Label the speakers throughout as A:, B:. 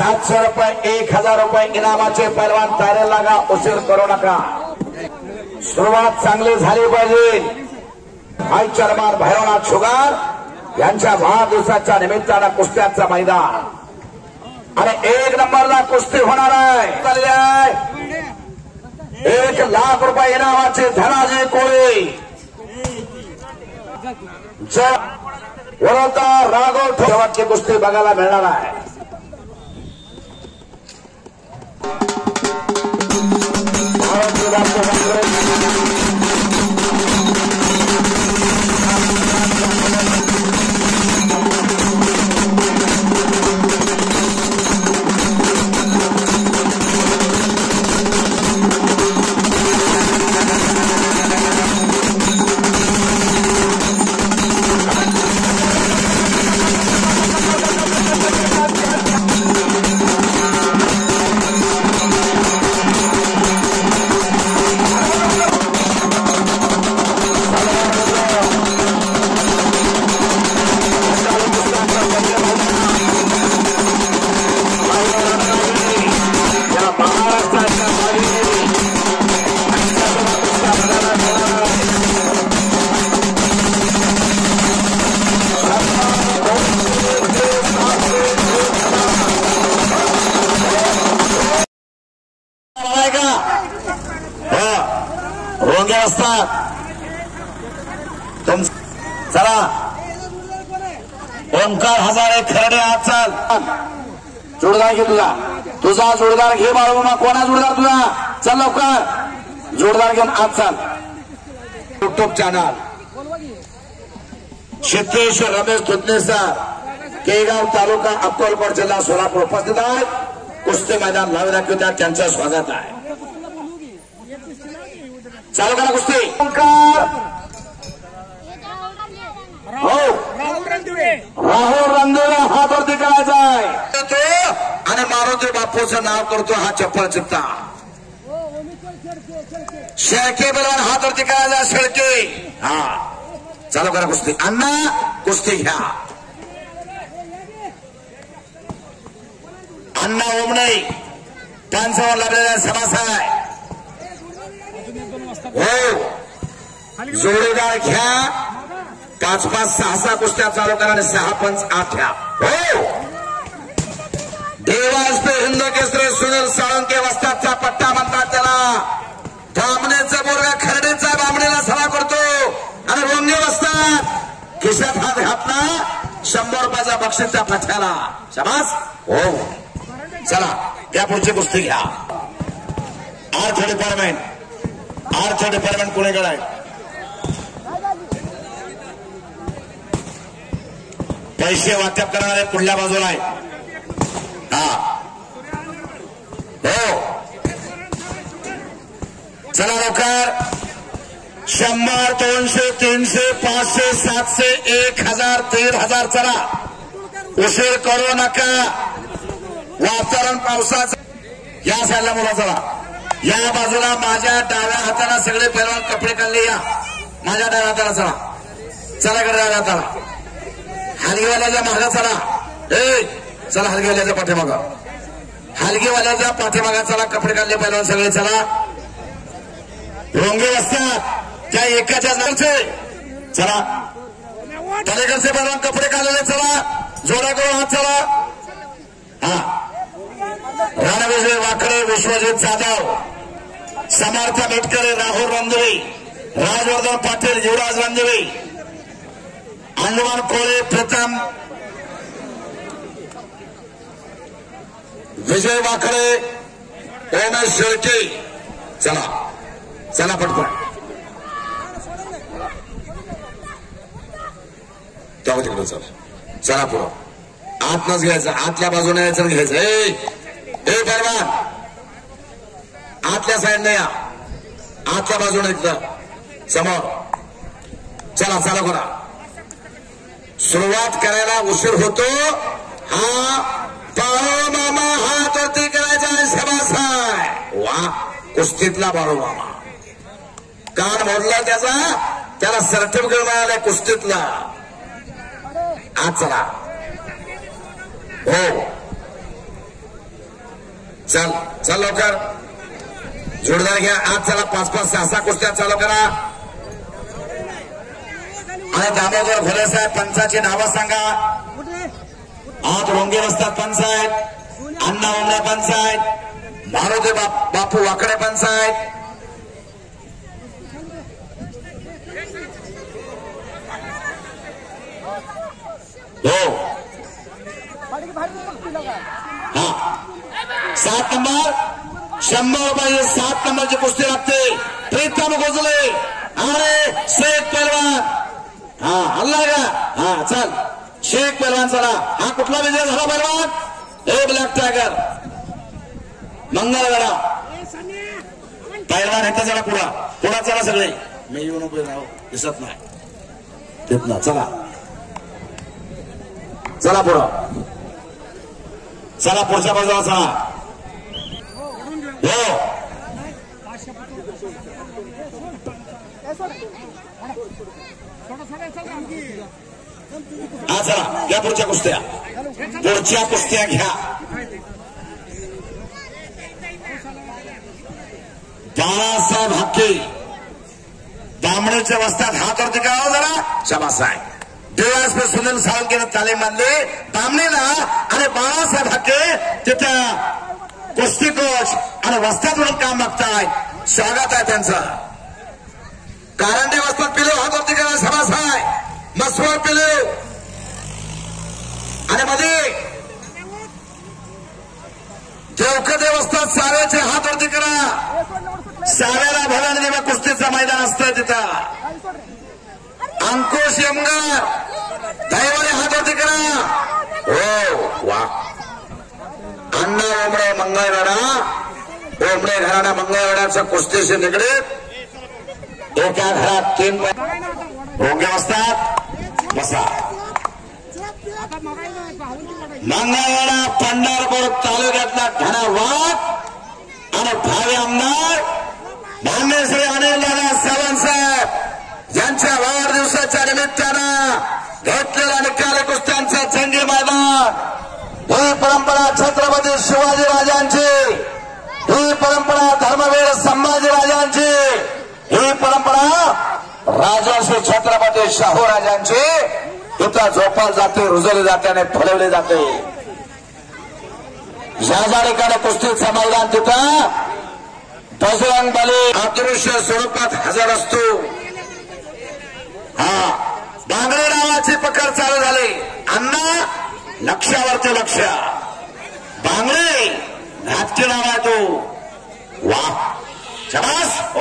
A: 700 रुपये 1000 रुपये इनामाचे पैलवान तयारी लागा, उशीर करू नका. सुरुवात चांगली झाली पाहिजे. भाई चरमार भैरवनाथ शुगार यांच्या वाढदिवसाच्या निमित्तानं कुस्त्याचं मैदान आणि 1 नंबरला कुस्ती होणार आहे. 1 लाख रुपये इनामाचे धनाजी कोळी वरोता राघव ठेवाची कुस्ती बघायला मिळणार आहे. रोंगे असतात तुम चला. ओंकार हजारे खरडे हात चाल. जोडदार घे तुझा जोडदार घे बाळूमा. कोणा जोडदार तुझा? चल लवकर जोडदार घेऊन आत चाल. YouTube channel Kshetreshwar Ramesh Tutne sir, Kegaon तालुका अक्कलकोट जिल्हा सोलापूर उपस्थित आहेत. कुस्ती मैदान लावून दाखवतात, त्यांचं स्वागत आहे. चालू करा कुस्ती. हो राहुल रणदिवे हात वरती करायचा आहे आणि मारुती बापूचं नाव करतो. हा चप्पल चित्ता शेळके बलवान हात वरती करायचा. शेळके हा चालू करा कुस्ती. अण्णा कुस्ती घ्या. अण्णा ओमणे त्यांचा लाभलेला समास आहे. हो जोडीदार घ्या. 5-5 6 कुस्त्या चालू करा आणि 6 पंच 8 घ्या. हो देवास पे हिंद केसरी सुनील साळुंके वस्तादचा पट्टा म्हणतात त्याला. धामणेचा बोरगा खरडेचा बामणेला सभा करतो आणि रोंगे वस्ताद खिशात हात घातला. 100 रुपयाचा बक्षीसच्या पठ्याला. शाबास. हो चला त्या पुढची कुस्ती घ्या. आर्थ डिपार्टमेंट पुणेकडे आहे. पैसे वाटप करणारे पुढल्या बाजूला आहे. हा हो चला लवकर. 100 200 300 500 700 1000 1500 चला. उशीर करू नका. वातावरण पावसाचं. या साईडला मुला चला. या बाजूला माझ्या डाव्या हाताला सगळे पैलवान कपडे काढले. या माझ्या डाव्या हाताला चला. चला कडे डाव्या हाताला. हलगीवाल्याच्या मागा चला. चला हलगीवाल्याच्या पाठीमागा. हलगीवाल्याच्या पाठीमागा चला. कपडे काढले पैलवान सगळे चला. रोंगे असतात त्या एकाच्या नावचे चला. तलेकडचे पैलवान कपडे काढलेले चला. जोडा करून हात चला. हा रणविजय वाकडे, विश्वजित जाधव, समर्थ मेटकरे, राहुल रणदिवे, राजवर्धन पाटील, युवराज रणदिवे, हनुमान कोळे, प्रथम विजय वाकडे, उमेश शेळके. चला चला पटपट. तेव्हा तिकडे चला. चला पुढं. आतनच घ्यायचं. आतल्या बाजूने यायचं घ्यायचं. पैलवान आतल्या साईडने या. आतल्या बाजूने एकदम समोर. चला चालू करा. सुरुवात करायला उशीर होतो. हा बाळू मामा हात वरती करायचा आहे. शाबास आहे. वा कुस्तीतला बाळू मामा. कान मोडला त्याला सर्टिफिकेट मिळालंय कुस्तीतला. आज चला. हो चल चल लवकर जोरदार घ्या आज चला 5-5 6-6 कुस्त्या चालू करा आणि दामोदर घोले साहेब पंचाची नावं सांगा आज रोंगे वस्तात पंच आहेत अण्णा उमरे पंच आहेत मारुती बापू वाकडे पंच आहेत हो 7 नंबर 100 रुपये 7 नंबरची कुस्ती लागते प्रीतम गोजले आणि शेख पहलवान हल्ला का चल शेख पहलवान चला कुठला विजय झाला पहलवान 1 लाख टायगर मंगळवेढा पहलवान येतं चला पुढा चला सगळे मी येऊ नको राहू दिसत नाही तिथनं चला चला पुढं चला पुढच्या बाजूला चला हो चला घ्या पुढच्या कुस्त्या घ्या बाळासाहेब हाके दामणेच्या वस्तात हात वरती करावं जरा शाबास आहे डीवायएसपी सुनील साळुंकेनं तालीम मानली दामणेला आणि बाळासाहेब हाके तिथं कुस्ती कोच आणि वस्तात म्हणून काम मागतायत स्वागत आहे त्यांचं कारंडे वस्तात पिलो हात वरती करा शाबास आहे मसवार पिलो आणि मध्ये देवकदे वस्तात साव्याचे हात वरती करा साव्याला भला देवा कुस्तीचं मैदान असतं तिथं अंकुश यमगर दैवाने हात वरती करा हो वा अण्णा ओमडे मंगळवेढा ओमडे घराणा मंगळवेढ्याच्या कुस्तीशी निगडीत एका घरात 3 रोग्य असतात बसा मंगळवेढा पंढरपूर तालुक्यातला धनावाद आणि भावी आमदार मान्य श्री अनिल दादा सावंत साहेब यांच्या वाढदिवसाच्या निमित्तानं घेतलेला निकाली कुस्त्यांचा जंगी मैदान ही परंपरा छत्रपती शिवाजी राजांची ही परंपरा धर्मवीर संभाजी राजांची ही परंपरा राजर्षी छत्रपती शाहू राजांची इथं जोपाल जाते रुजवली जाते आणि फळवली जाते ज्या ठिकाणी कुस्तीचं मैदान तिथं बजरंग बली अदृश्य स्वरूपात हजर असतो बांगडे नावाची पकड चालू झाली अण्णा लक्षावरती लक्ष बांगडे घातकी नाव आहे तो वा शाबास ओ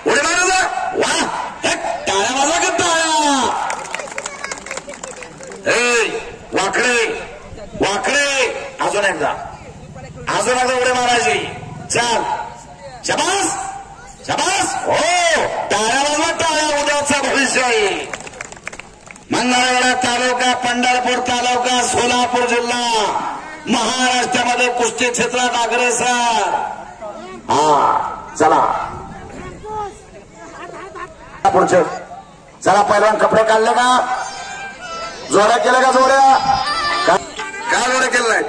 A: उडी मारा वा टाळ्या वाजा का टाळ्या वाकडे अजून एकदा उडी मारायची चाल शाबास शाबास हो टाळ्या वाजवा टाळ्या उद्याचा भविष्य आहे मंगळवेढा तालुका पंढरपूर तालुका सोलापूर जिल्हा महाराष्ट्रामध्ये कुस्ती क्षेत्रात अग्रेसर चला पुढचे चला पहिलवान कपडे काढले का जोड्या केल्या का जोड्या काय जोड्या केल्या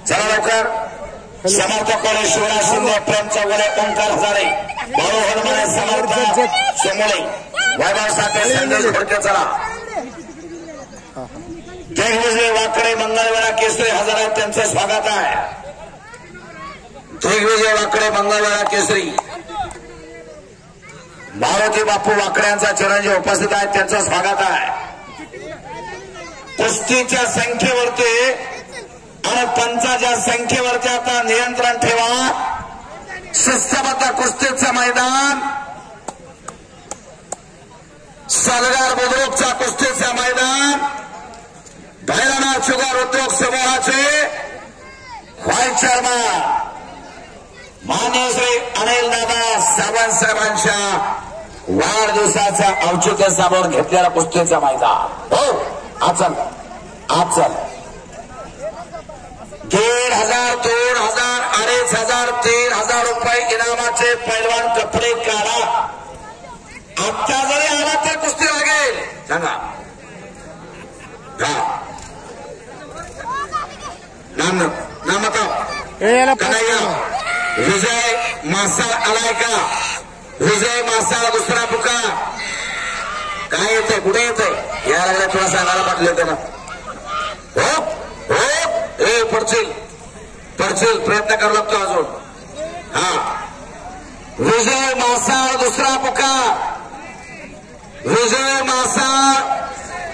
A: चला लवकर समर्थ कोळे शिवराज शिंदे प्रेम चौगुले ओंकार हजारे भाऊ हनुमाने समर्थ सोमोळे वैभव साठे संदेश भडके चला दिग्विजय वाकडे मंगळवेढा केसरी हजर आहेत त्यांचं स्वागत आहे दिग्विजय वाकडे मंगळवेढा केसरी मारुती बापू वाकड्यांचा चिरंजीव उपस्थित आहेत त्यांचं स्वागत आहे कुस्तीच्या संख्येवरती आणि पंचाच्या संख्येवरती आता नियंत्रण ठेवा शिस्तबद्ध कुस्तीचं मैदान सलगार बुद्रुकच्या कुस्तीचं मैदान भैरवनाथ शुगर उद्योग समूहाचे व्हाईस चेअरमन मान्य श्री अनिल दादा सावंत साहेबांच्या वाढदिवसाचा औचित्य सामावून घेतलेला कुस्तीचं मैदान हो आचल 1,500 2,000 2,500 3,000 रुपये इनामाचे पैलवान कपडे काढा आत्ता जरी आला तर कुस्ती लागेल. सांगा नाम कन्हैया विजय मासाळ आलाय का? विजय मासाळ दुसरा पुकार. काय येतंय कुठे येतंय या लागल्या तुला सांगायला पाठले होते ना. हो हो ए पडशील प्रयत्न करावा लागतो अजून. हा विजय मासाळ दुसरा पुकार. विजय मासाळ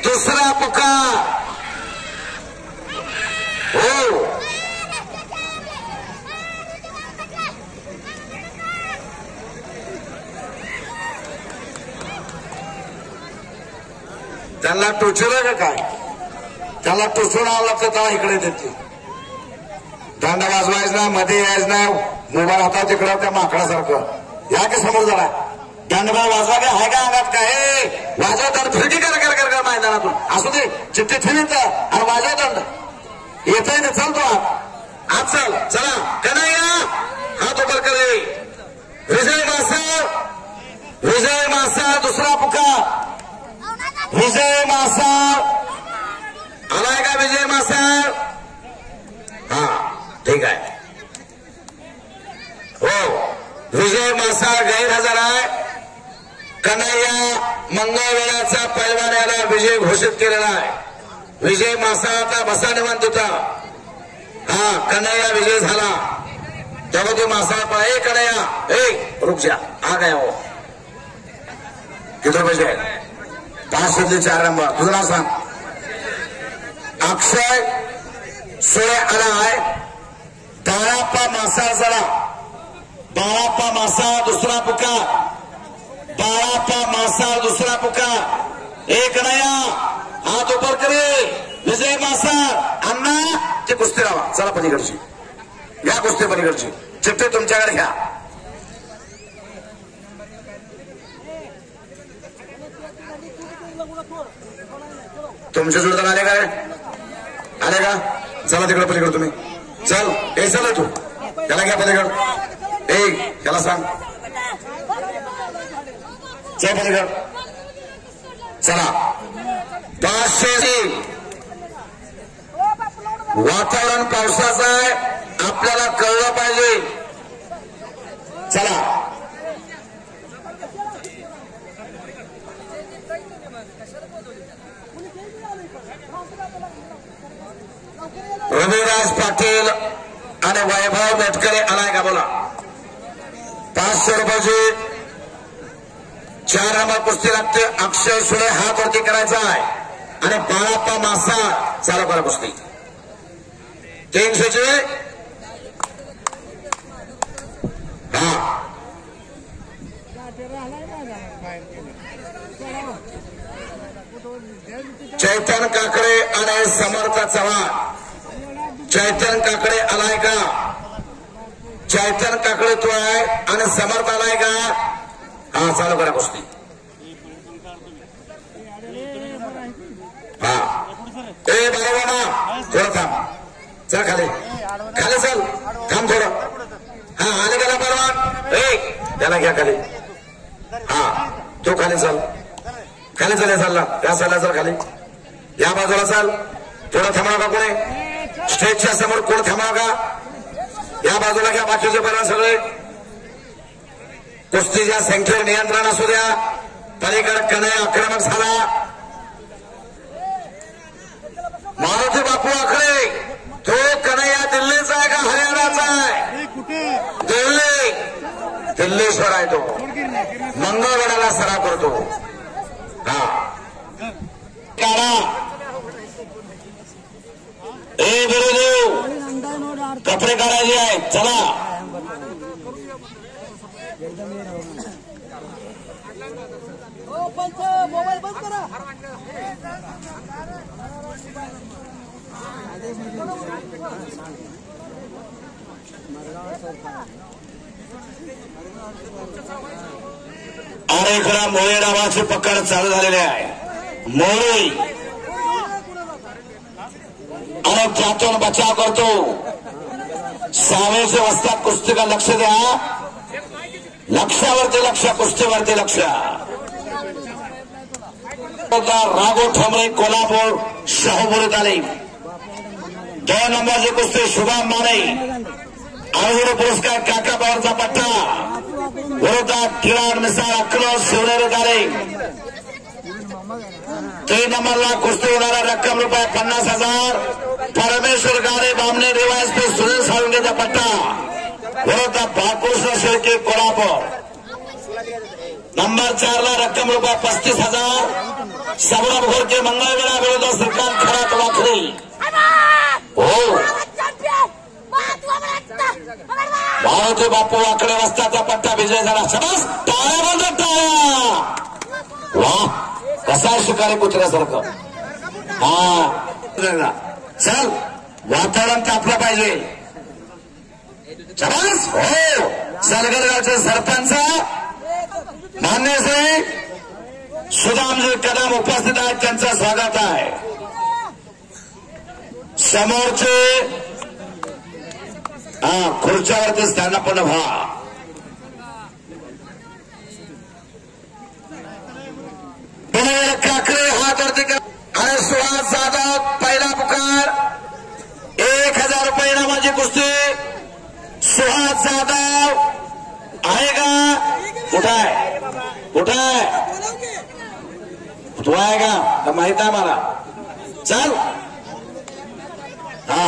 A: दुसरा पुकार. हो त्यांना टोचलं का काय? त्याला टोचून आलं लागतं तेव्हा इकडे देते. दांडा वाजवायच ना मध्ये यायच ना मोबाईल हातात तिकडं त्या माकडासारखं. या की समोर जरा दांडबा वाजवा काय आहे का अंगात काय? वाजवतात फिरकी कर कर कर कर मैदानातून असू दे चिठ्ठी ठेवीत आणि वाजवतात येतंय ना. चालतो आज चल चला कन्हैया हात उपर करे. विजय मासाळ दुसरा पुकार. विजय मासाळ आलाय का? विजय मासाळ हा ठीक आहे. हो विजय मासाळ गैरहजर आहे. कन्हैया मंगळवेळाचा पैलवान याला विजय घोषित केलेला आहे. विजय मासाळाचा बसा निवांत होता. हा कन्हैया विजय झाला. तेव्हा तो मासाळ पळा. कन्हैया रुक जा आ गया हो. किती बजे 5-4 नंबर. तुझं नाव सांग. अक्षय सोळे आला आहे. बाळाप्पा मासाळ झाला. बाळाप्पा मासाळ दुसरा पुकार. बाळाप्पा मासाळ दुसरा पुकार. कन्हैया हात उपर करे. विजय मासाळ अण्णा ते कुस्ती लावा. चला पलीकडची घ्या कुस्ती पलीकडची. चिठ्ठी तुमच्याकडे घ्या. तुमचे जोडदार आले काय? आले का? चला तिकडे पलीकडे तुम्ही. चल चला तू त्याला घ्या पलीकड. त्याला सांग चे पलीकड. चला 500. वातावरण पावसाचं आहे आपल्याला कळलं पाहिजे. चला रविराज पाटील आणि वैभव मेटकरे आलाय का? बोला. 500 रुपयाची 4 नंबर कुस्ती लागते. अक्षय सुळे हात वरती करायचा आहे आणि बाळाप्पा मासाळ चालू करा कुस्ती. 300ची हा चैतन काकडे आणि समर्थ चव्हाण. चैतन काकडे आलाय का? चैतन काकडे तो आहे आणि समर्थ आलाय का? हा चालू करा कुस्ती. हा बरोबर ना. थोडं थांब. चल खाली चल थांब थोडं. हा आले गेला परवान. त्याला घ्या खाली. हा तो खाली चल. खाली चालला त्या साला चल खाली. या बाजूला चाल. थोडं थांबा का कोणी? स्टेजच्या समोर कोण थांबा का? या बाजूला घ्या बाकीचे परवान सगळे. कुस्तीच्या संख्येवर नियंत्रण असू द्या. पलीकडे कन्हैया आक्रमक झाला. मारुती बापू आखरे तो कन्हैया दिल्लीचा आहे का हरियाणाचा आहे? दिल्लीश्वर आहे तो. मंगळवेढाला सराव करतो. हा कपडे काढायचे आहेत. चला
B: मोबाईल बंद करा.
A: आणि खरा मोळे नावाची पकड चालू झालेली आहे. मोळे आणि त्यातून बचाव करतो. सावेचे वस्तात कुस्ती का लक्ष द्या. लक्षावरती लक्ष कुस्तीवरती लक्ष. राघव ठोंबरे कोल्हापूर शाहूपुरी तालीम 2 नंबरची कुस्ती शुभम माने अर्जुन पुरस्कार काका पवारचा पट्टा विरोधात किराड मिसाळ अक्रोश शिवनेरी तालीम 3 नंबरला कुस्ती होणारा रक्कम रुपये 50,000 परमेश्वर गारे बामणे रिवाज पे सुनील साळुंकेचा पट्टा विरोधात बाळकृष्ण शेळके कोल्हापूर नंबर 4 ला रक्कम रुपये 35,000 सौरभ घोरके मंगळवेढा विरोधात श्रीकांत खरात वाखरी हो मारुती बापू वाकडे वस्ताचा पट्टा विजय झाला शबास टाळ्या बंद टाळ्या वा कसा शिकारी कुत्र्यासारखं हा चल वातावरण तापलं पाहिजे शबास हो सलगरगावचे सरपंच मान्य श्री सुदामजी कदम उपस्थित आहेत त्यांचं स्वागत आहे समोरचे खुर्च्यावरती स्थानापन्न व्हा काकडे हात वरती आणि सुहास जाधव पहिला पुकार 1,000 रुपये इनामाची कुस्ती सुहास जाधव आहे का कुठं आहे कुठं आहे तू आहे का माहित आहे मला चल हा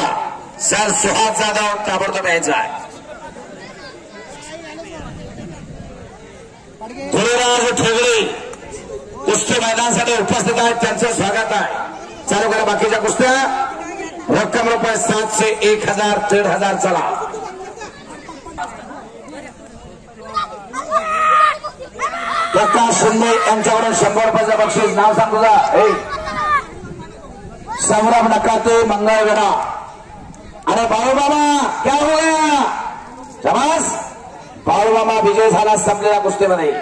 A: सर सुहास जाधव ताबडतोब यायचा आहे गुरुराज ठोगळे कुस्ती मैदानासाठी उपस्थित आहेत त्यांचं स्वागत आहे चालू करा बाकीच्या कुस्त्या रक्कम रुपये 700 1,000 1,500 चला प्रकाश शिंदे यांच्याकडून 100 रुपयाचं बक्षीस नाव सांग तुझा सौरभ नकाते मंगळवेढा अरे बाळूमामा क्या हो गया शबास बाळूमामा विजय झाला संपलेल्या कुस्तीमध्ये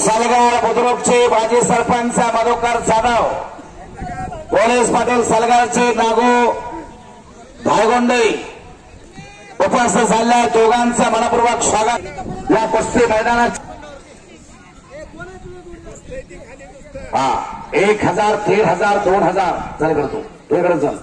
A: सलगार बुद्रुकचे माजी सरपंच मधुकर जाधव पोलीस पाटील सलगारचे नागो धायगोंडे उपस्थित झालेल्या दोघांचं मनपूर्वक स्वागत या कुस्ती मैदानात 1,000 1,500 2,000 चल करतो वेगळं चल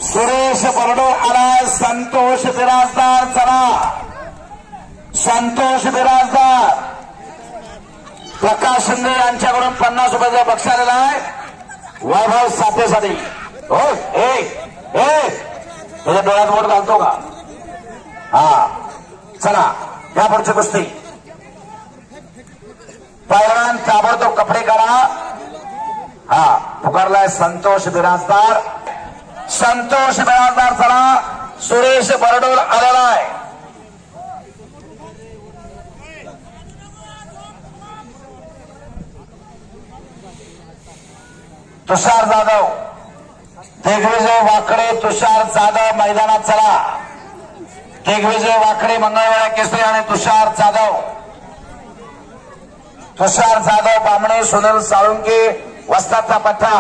A: सुरेश बरडो आलाय संतोष बिराजदार चला संतोष बिराजदार प्रकाश शिंदे यांच्याकडून 50 रुपयाचा बक्षीस आलेला आहे वैभव साठेसाठी हो तुझ्या डोळ्यात बोट घालतो का हा चला या पुढची कुस्ती पहिलवान ताबडतोब कपडे काढा हा पुकारलाय संतोष बिराजदार चला सुरेश बरडोल आलेला आहे तुषार जाधव दिग्विजय वाकडे तुषार जाधव मैदानात चला दिग्विजय वाकडे मंगळवेढा केसरी आणि तुषार जाधव बामणे सुनील साळुंके वस्ताचा पट्टा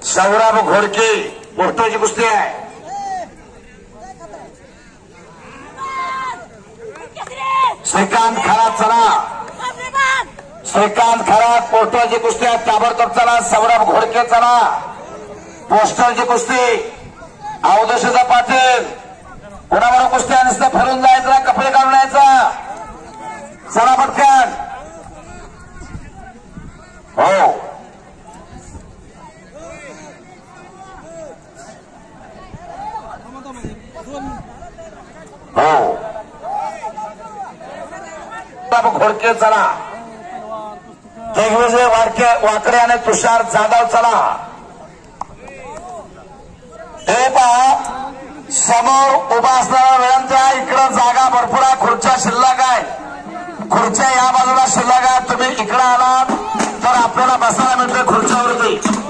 A: सौरभ घोडके मोठोची कुस्ती आहे श्रीकांत खरात चला श्रीकांत खरात पोस्टरची कुस्ती आहे ताबडतोब चला सौरभ घोडके चला पोस्टरची कुस्ती अवधूषिता पाटील कोणाबरोबर कुस्ती नुसतं फिरून जायचं कपडे काढून यायचा चला पटकन हो घोडके चला दिग्विजय वाकडे आणि तुषार जाधव चला हे पहा समोर उभा असणारा विनंती आहे, इकडं जागा भरपूर आहे, खुर्च्या शिल्लक आहे, खुर्च्या या बाजूला शिल्लक आहे. तुम्ही इकडे आलात तर आपल्याला बसायला मिळते खुर्च्यावरती.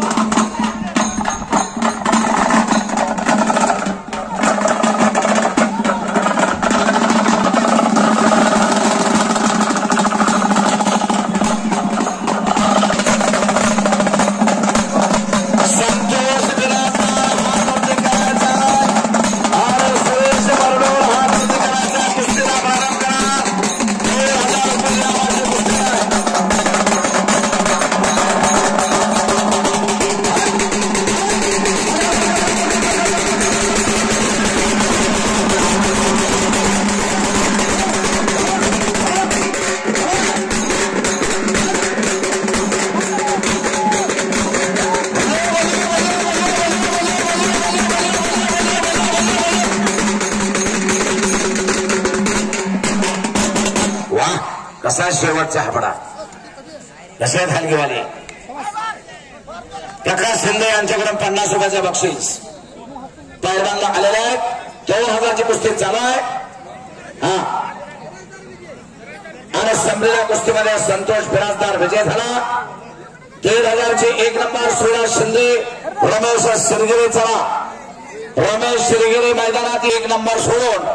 A: कसा शेवटचा हापडा कसे हलगीवाले प्रकाश शिंदे यांच्याकडून 50 रुपयाचं बक्षीस पैलवानला आलेले आहेत. 2000ची कुस्ती चालू आहे. हा आणि संपलेल्या कुस्तीमध्ये संतोष बिराजदार विजय झाला. 1500ची 1 नंबर सुरेश शिंदे, रमेश शिरगिरे चला. रमेश शिरगिरे मैदानात 1 नंबर सोडून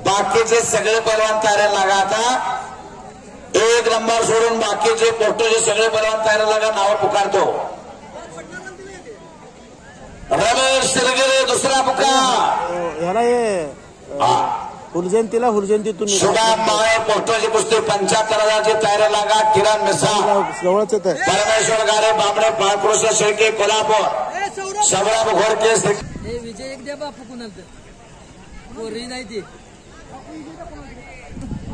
A: बाकीचे सगळे पैलवान तयारीला लागा. आता 1 नंबर सोडून बाकीचे पोस्टचे सगळे पैलवान तयारीला लागा. नाव पुकारतो रमेश शिरगिरे दुसरा पुकार.
B: हुरजयंतीला हुरजयंतीतून
A: शुभम माळे पोस्टची कुस्ती 75,000ची तयारी लागा. किरण मिसाळ
B: जवळच आहे.
A: परमेश्वर गारे बामणे बाळकृष्ण शेळके कोल्हापूर, सौरभ घोडके
C: विजय एक द्या बापू कुणाला नाही ते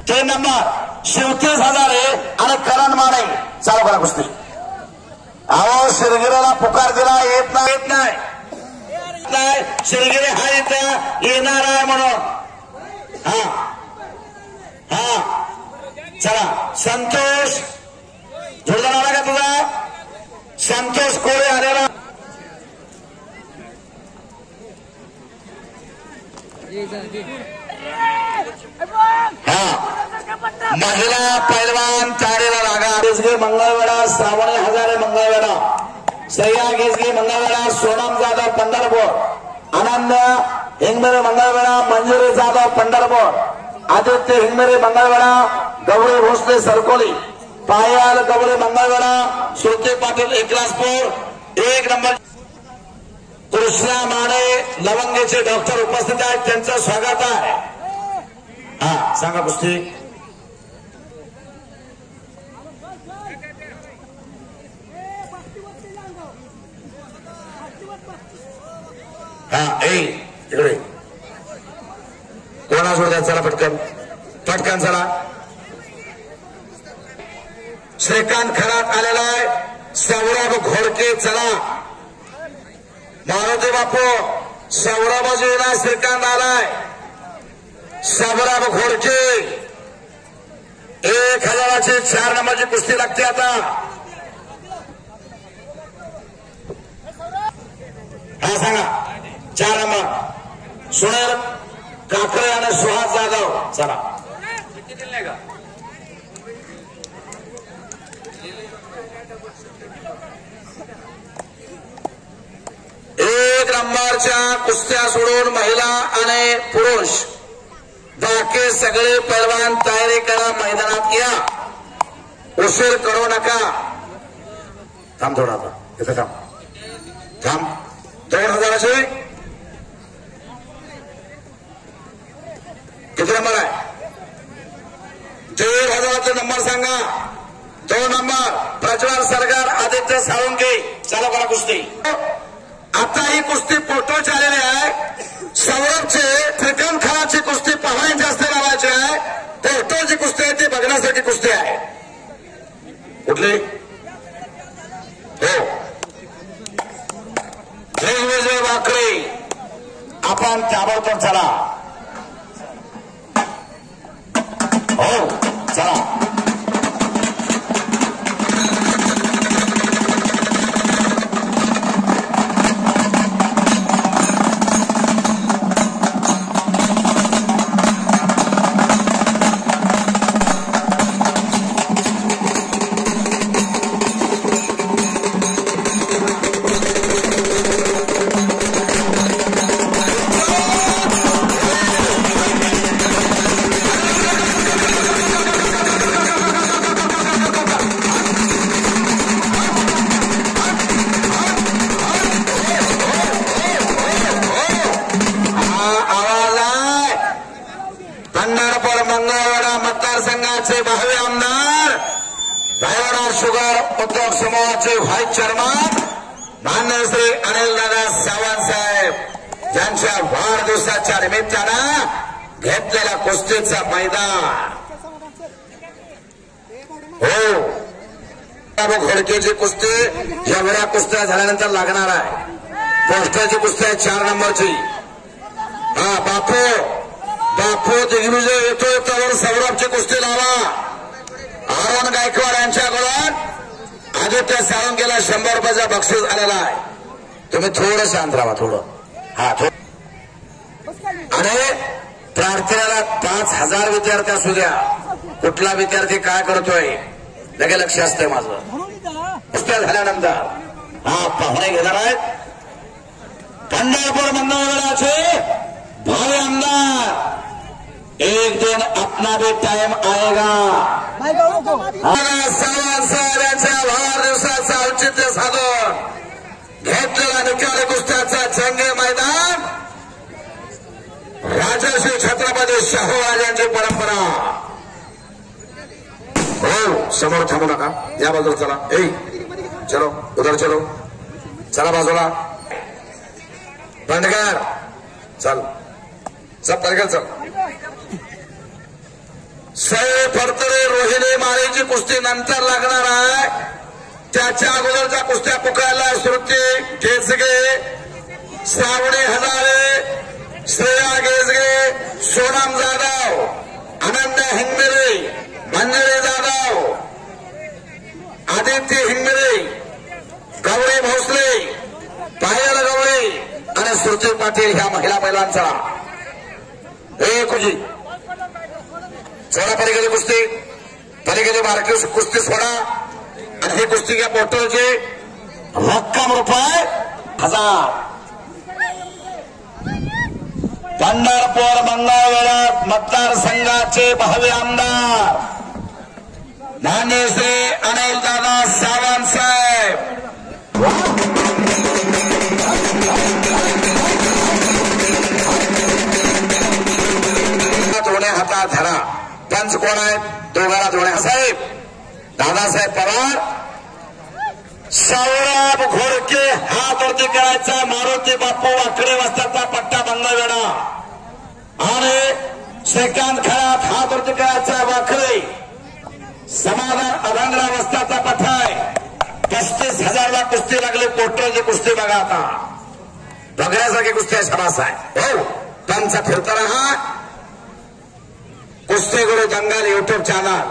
A: 3 नंबर 37,000 आणि करण माने चालू करा कुस्ती. अहो शिरगिरेला पुकार दिला, येत नाही शिरगिरे हा इथं येणार आहे म्हणून. हा हा चला संतोष जोडदार आला का तुझा? संतोष कोळे आलेला. हा महिला पैलवान तयारीला लागा. गेजगे मंगळवेढा, श्रावणी हजारे मंगळवेढा, श्रेया गेजगे मंगळवेढा, सोनम जाधव पंढरपूर, आनंद हिंगमेरे मंगळवेढा, मंजुरी जाधव पंढरपूर, आदित्य हिंगमेरे मंगळवेढा, गौरी भोसले सरकोली, पायल गौरी मंगळवेढा, श्रुती पाटील एकलासपूर. 1 नंबर कृष्णा माने लवंगेचे डॉक्टर उपस्थित आहेत, त्यांचं स्वागत आहे. हा सांगा कुस्ती. हा इकडे कोणा सोडतात? चला पटकन पटकन चला. श्रीकांत खरात आलेला आहे. सौरभ घोडके चला. मारुती बापू सौरभजीला श्रीकांत आलाय. सौरभ घोडके 1000ची 4 नंबरची कुस्ती लागते आता. हा सांगा 4 नंबर सुनील काकरे आणि सुहास जाधव चला. 1 नंबरच्या कुस्त्या सोडून महिला आणि पुरुष बाकी सगळे पैलवान तयारी करा. मैदानात या, उशीर करू नका. थांब थोडा आता इथे थांब. 2000ची किती नंबर आहे? 1500चा नंबर सांगा. 2 नंबर प्रज्वल सरकार, आदित्य साळुंके चालू करा कुस्ती. आता ही कुस्ती फोटो आलेली आहे. सौरभचे त्रिकम खराची कुस्ती पाहण्याची असते लावायची आहे. फोटोची कुस्ती आहे ती बघण्यासाठी कुस्ती आहे. कुठली? हो विजय वाकरे. आपण ताबडतोब चला. हो चला. मतदारसंघाचे भावी आमदार भायवडा शुगर उद्योग समूहाचे व्हाईस चेअरमन मान्य श्री अनिलदादा सावंत साहेब यांच्या वाढदिवसाच्या निमित्तानं घेतलेल्या कुस्तीचा मैदान. हो घोडकेची कुस्ती या वेळा कुस्त्या झाल्यानंतर लागणार आहे. पोस्टाची कुस्ती आहे 4 नंबरची. हा बापू दिग्विजय येतोय त्यावर सौरभची कुस्ती लावा. अरुण गायकवाड यांच्याकडून आदित्य साळुंकेला 100 रुपयाचा बक्षीस आलेला आहे. तुम्ही थोडं शांत राहा थोडं. हा आणि प्रार्थनेला 5000 विद्यार्थी असू द्या. कुठला विद्यार्थी काय करतोय लगे लक्ष असतंय माझं. कुस्त्या झाल्यानंतर हा पाहुणे घेणार आहेत पंढरपूर मंगळवेढाचे भावी आमदार. 1 दिन अपना भी टाइम आएगा. सावंत साहेब यांच्या वाढदिवसाचं औचित्य साधून घेतलेला निकाली कुस्त्याचा जंगी मैदान. राजर्षी छत्रपती शाहू राजांची परंपरा. हो समोर थांबू नका. या बाजूला चला. चलो उधर चलो. चला बाजूला. बंडगर चल सब बंडगर चल. सई फडतरे रोहिणी माळेची कुस्ती नंतर लागणार आहे. त्याच्या अगोदरच्या कुस्त्या पुकारला श्रुती गेजगे, श्रावणी हजारे, श्रेया गेजगे, सोनम जाधव, अनन्या हिंगमिरे, मंजरी जाधव, आदित्य हिंगमिरे, गौरी भोसले, पायल गवळी आणि श्रुती पाटील ह्या महिला महिलांचा कुस्ती. सोडा पलीकडे कुस्ती, पलीकडे बारकी कुस्ती सोडा आणि ही कुस्ती घ्या. पोर्टलची रक्कम ₹1000. पंढरपूर मंगळवेढा मतदारसंघाचे भावी आमदार मान्य श्री अनिलदादा सावंत साहेब. दोन्ही हातात धरा. पंच कोण आहेत? दोघाला दोन्ही साहेब दादासाहेब पवार, सौरभ घोडके हात वरती करायचा. मारुती बापू वाकडे वस्ताचा पट्टा मंगळवेढा आणि श्रीकांत खळात हात वरती करायचा. वाकडे समाधान अभंगरा वस्ताचा पट्टा आहे. 35,000ला कुस्ती लागली. पोट्टरची कुस्ती बघा आता. बघण्यासारखी कुस्ती आहे. समास आहे. हो त्यांचा फिरता रहा. कुस्ती गुरु दंगल युट्यूब चॅनल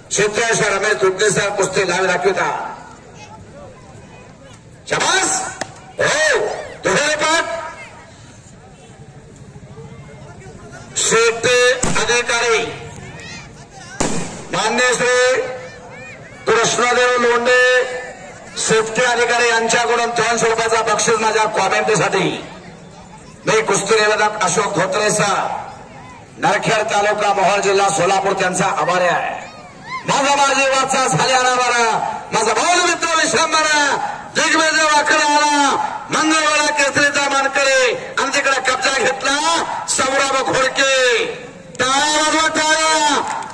A: क्षेत्रेश्वर रमेश दुग्गेसर कुस्ती लावी दाखवता. शाबास. हो दुहेरी पाठ. शेती अधिकारी मान्य श्री कृष्णदेव लोंढे सेफ्टी अधिकारी यांच्याकडून 300 रुपयाचा बक्षीस माझ्या कॉमेंटसाठी. मी कुस्ती निवेदक अशोक धोत्रे सर, नरखेड तालुका मोहोळ जिल्हा सोलापूर त्यांचा आभारी आहे. माझा माझी वाचा झाल्याना बरा, माझा भाऊ मित्र विश्रांबरा, दिग्विजय वाकडे आला, मंगळवेढा केसरीचा मानकरी आणि तिकडे कब्जा घेतला सौरभ घोडके. टाळ्या वाजवा टाळ्या.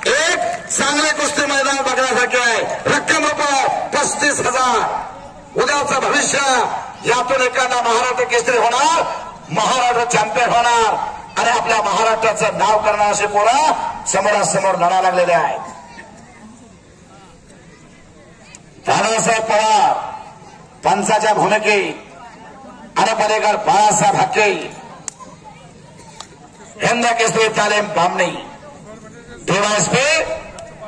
A: एक चांगले कुस्ती मैदान बघण्यासारखे आहे. रक्कम ₹35,000. उद्याचं भविष्य यातून एखादा महाराष्ट्र केसरी होणार, महाराष्ट्र चॅम्पियन होणार आणि आपल्या महाराष्ट्राचं नाव करणार असे पोरं समोरासमोर लढा लागलेले आहेत. दादासाहेब पवार पंचाच्या भूमिकेत आणि पलीकडे बाळासाहेब हाके हिंद केसरी तालीम बामणी. डीवायएसपी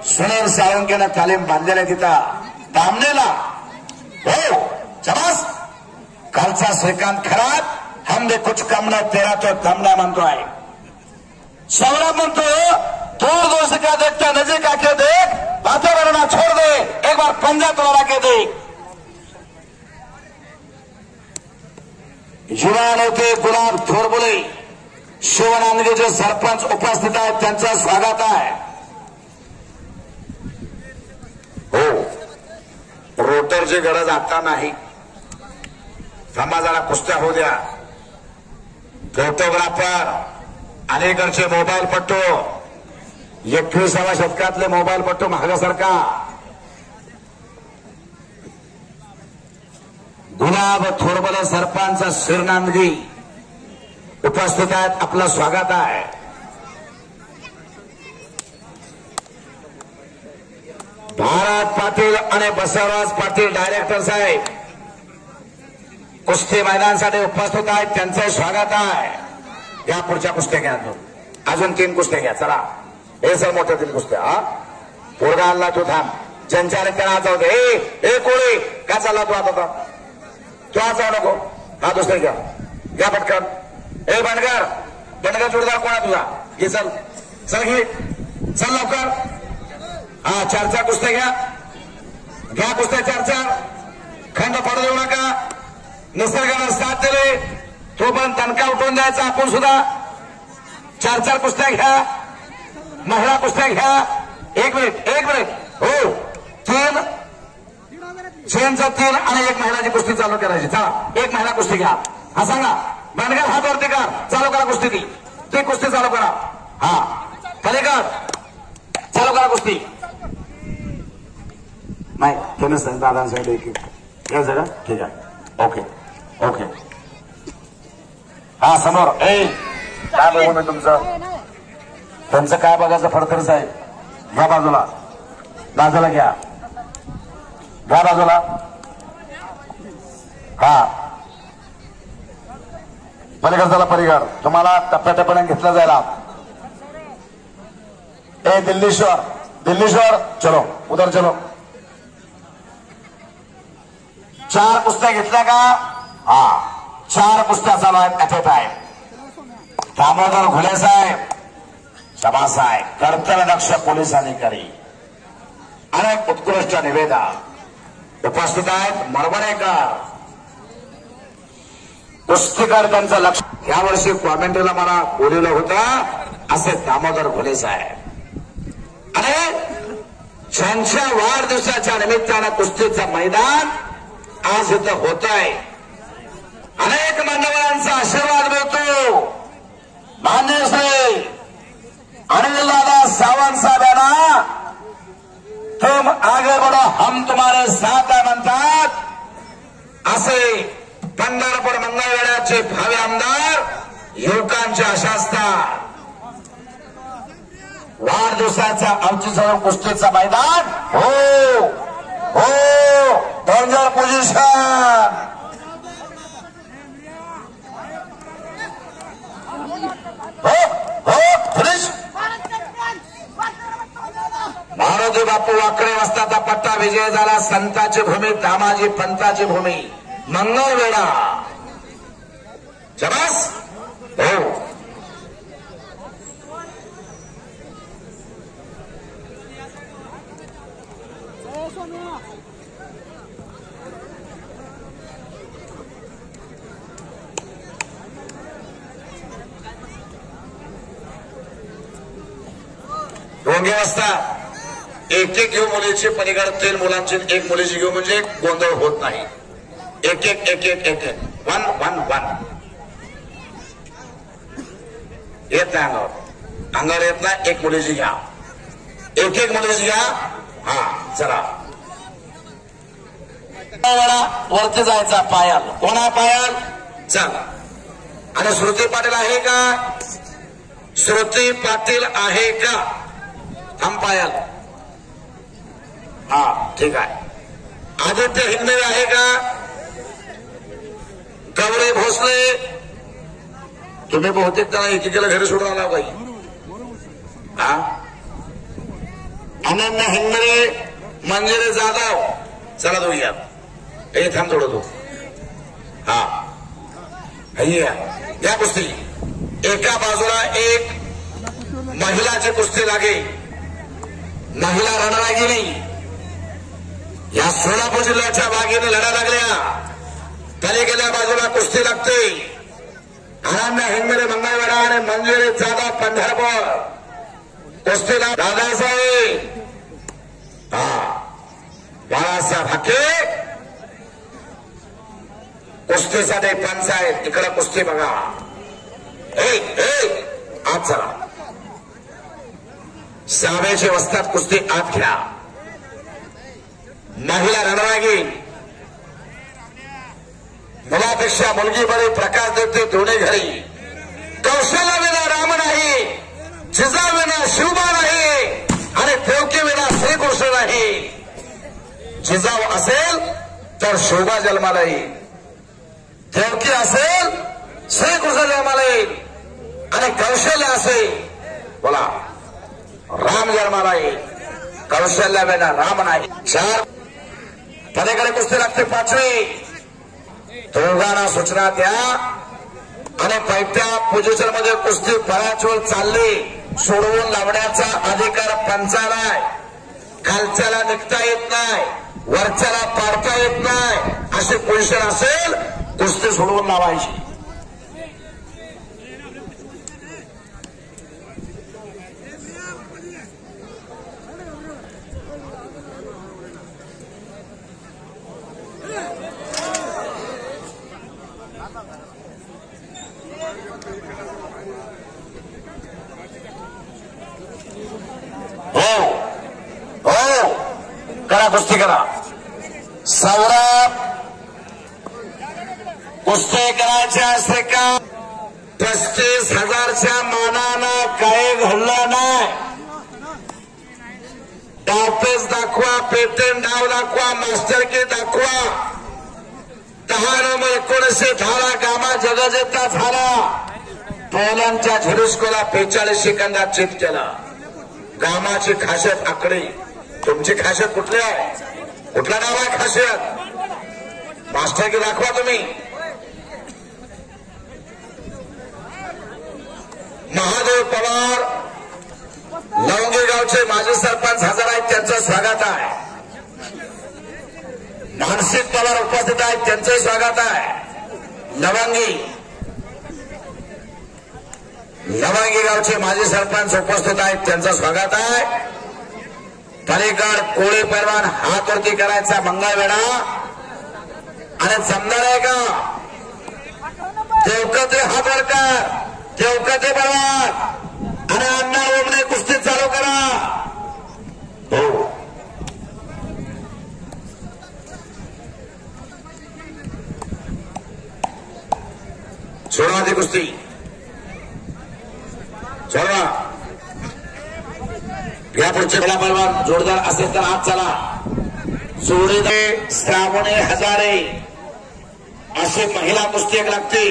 A: सुनील साळुंकेनं तालीम बांधलेल्या तिथं बामणेला. हो चमास. कालचा श्रीकांत खरात हम भी कुछ कम न तेरा तो दमना म्हणतोय. सौरभ म्हणतो दूर दूर से क्या देखता, नजीक आके देख, बातें करना छोड़ दे, एक बार पंजा तोड़ा के देख. युवा नेते गुलाब थोरबोले शिवनांदगीचे सरपंच उपस्थित आहेत. त्यांचं स्वागत आहे. हो रोटरची गरज आता नाही. थांबा जरा कुस्त्या होऊ द्या. फोटोग्राफर अलीकडचे मोबाईल पट्टू 21व्या शतकातले मोबाईलपट्टू महागासारखा गुलाब थोरबले सरपंच शिरनांदगी उपस्थित आहेत. आपलं स्वागत आहे. भारत पाटील आणि बसवराज पाटील डायरेक्टर साहेब कुस्ती मैदानासाठी उपस्थित आहेत. त्यांचं स्वागत आहे. या पुढच्या कुस्त्या घ्या. अजून 3 कुस्त्या घ्या. चला हे सर मोठ्या 3 कुस्त्या. हा पोरगा आणला तू थांब. ज्यांच्या त्यांना जाऊ दे. ए कोळी का चालला तू आता? तू आज जाऊ नको. हा दुसरा घ्या. घ्या पटकन. ए बनगर जोडदार कोणा तुझा? घे चल चल घे चल लवकर. हा 4 कुस्त्या घ्या कुस्त्या 4 खंड पडू देऊ नका. निसर्गानं साथ दिले तो पण दणका उठवून द्यायचा. आपण सुद्धा 4 कुस्त्या घ्या. महिला कुस्त्या घ्या. 1 मिनिट हो 3 शेणचं 3 आणि 1 महिलाची कुस्ती चालू करायची. चला 1 महिला कुस्ती घ्या. हा सांगा बनगर हात वरती कर. चालू करा कुस्ती. ती कुस्ती चालू करा. हा पलीकर चालू करा कुस्ती. नाही त्यांनीच दादांसाठी घ्यायचं का? ठीक आहे. ओके हा समोर. काय बघू मी तुमचं त्यांचं काय बघायचं फडतर साहेब. घ्या बाजूला घ्या बाजूला. हा पलीकडे चला पलीकड. तुम्हाला टप्प्याटप्प्याने घेतलं जायला. ए दिल्लीश्वर चलो उधर चलो. 4 कुस्त्या घेतल्या का? हा 4 कुस्त्या चालू आहेत at a time. Damodar Ghule साहेब शबास आहे. कर्तव्यदक्ष पोलीस अधिकारी अनेक उत्कृष्ट निवेदक उपस्थित आहेत. मरवणेकर कुस्तीकर त्यांचं लक्ष. यावर्षी कॉमेंट्रीला मला बोलवलं होतं असे दामोदर घुले साहेब आणि ज्यांच्या वाढदिवसाच्या निमित्तानं कुस्तीचं मैदान आज इथं होत आहे. अनेक मान्यवरांचा आशीर्वाद मिळतो. मान्य श्री अनिल दादा सावंत साहेबांना तुम आगे बढ़ो हम तुम्हारे साथ म्हणतात. असे पंढरपूर मंगळवेढ्याचे भावी आमदार युवकांच्या आशा असतात. वाढदिवसाच्या औचित्य कुस्तीचं मैदान हो डेंजर पोझिशन. फिनिश. मारुती बापू वाकडे वस्ताचा पट्टा विजय झाला. संताची भूमी दामाजी पंताची भूमी मंगळवेढा. शबास हो. ढोंगे वाजता एक घेऊ मुलीची पलीकडे 3 मुलांची 1 मुलीची घेऊ म्हणजे गोंधळ होत नाही. एक 1 येत नाही अंगावर येत नाही. 1 मुलीची घ्या. 1 मुलीची घ्या. हा चला वरती जायचा. पायल कोणा पायल चल. आणि श्रुती पाटील आहे का? श्रुती पाटील आहे का? हम पायल. हा ठीक आहे. आदित्य हिंगणे आहे का? गौरी भोसले. तुम्ही बहुतेक त्याला एकेकीला घरी सोडून आला बाई. हा अनन्या हिंगणे मंजिरी जाधव चला दोघी या. हे थांब थोडं तू. हा या कुस्ती. एका बाजूला 1 महिलाची कुस्ती लागे. महिला रणला गेली. या सोलापूर जिल्ह्याच्या बागेने लढा लागल्या. पलीकडल्या बाजूला कुस्ती लागते. अनन्या हिंगणे मंगळवेढा आणि मंजिरी जाधव पंढरपूर. कुस्तीला दादासाहेब बाळासाहेब हाके कुस्तीसाठी पंच आहेत. इकडे कुस्ती बघा. आज चला सावेचे वस्तात कुस्ती आत घ्या. महिला रणरागी मुलापेक्षा मुलगी बरी प्रकाश देते दोन्ही घरी. कौशल्या विना राम नाही, जिजा विना शिवबा नाही आणि देवकी विना श्रीकृष्ण नाही. जिजाऊ असेल तर शिवबा जन्माला येईल, देवकी असेल श्रीकृष्ण जन्माला येईल आणि कौशल्य असेल बोला राम जन्माला येईल. कौशल्या विना राम नाही. 4 पलीकडे कुस्ती लागते 5वी. दोघांना सूचना द्या आणि पैठ्या पोझिशन मध्ये कुस्ती बराच वेळ चालली. सोडवून लावण्याचा अधिकार पंचाला आहे. खालच्याला निघता येत नाही, वरच्याला पाडता येत नाही. अशी पोझिशन असेल कुस्ती सोडवून लावायची. कुस्ती करा. सौरभ कुस्ती करायच्या असते का 35,000च्या मानानं काही घडलं नाही. डावपेच दाखवा, पेटेंट डाव दाखवा, मास्टरकी दाखवा. 10 नंबर 1910 गामा जगजेता झाला. पोलंडच्या झिरुस्कोला 45 सेकंदात चित केला. गामाची खासियत आकडे. तुमची खासियत कुठली आहे? कुठला नाव आहे खासियत? मास्टर की दाखवा तुम्ही. महादेव पवार लवंगी गावचे माजी सरपंच हजर आहेत, त्यांचं स्वागत आहे. मानसिक पवार उपस्थित आहेत, त्यांचंही स्वागत आहे. लवंगी गावचे माजी सरपंच उपस्थित आहेत, त्यांचं स्वागत आहे. पलीकड कोळी पैलवान हात वरती करायचा मंगळवेढा आणि जमणार आहे का? देवकते हात वर कर, देवकते पैलवान आणि अण्णा ओमने कुस्ती चालू करा. हो सोडवा ती कुस्ती सोडवा. या पुढचे पैलवान जोरदार असेल तर आत चला. जोडीदार श्रावणी हजारे अशी महिला कुस्ती एक लागते.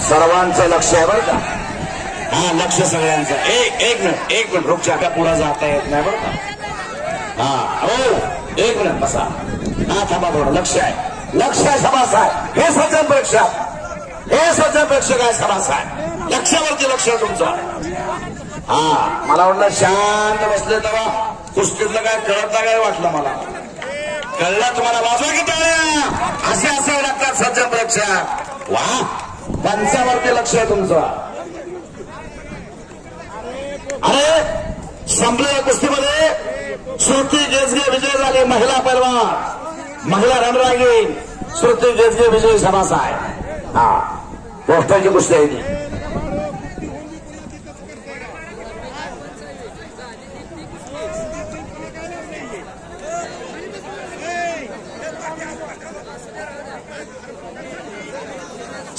A: सर्वांचं लक्ष आहे बरं का. हा लक्ष सगळ्यांचं. एक मिनिट रुक चाका पुढे जाता येत नाही बरं का. हा हो 1 मिनिट बसा. हा थांबा थोडं. लक्ष आहे समास आहे. हे सज्जन प्रेक्षक आहे समास आहे. लक्षावरती लक्ष आहे तुमचं. हा मला वाटलं शांत बसले तेव्हा कुस्तीतलं काय कळत नाही काय वाटलं मला. कळलं तुम्हाला? वाजवा की टाळ्या. असे असावे लागतात सज्जन प्रेक्षक. वा पंचावरती लक्ष आहे तुमचं. अरे संपलेल्या कुस्तीमध्ये श्रुती गेजगे विजय झाले. महिला पैलवान, महिला रणरागी श्रुती गेजगे विजय समास आहे. हा पोस्टाची कुस्ती आहे ती.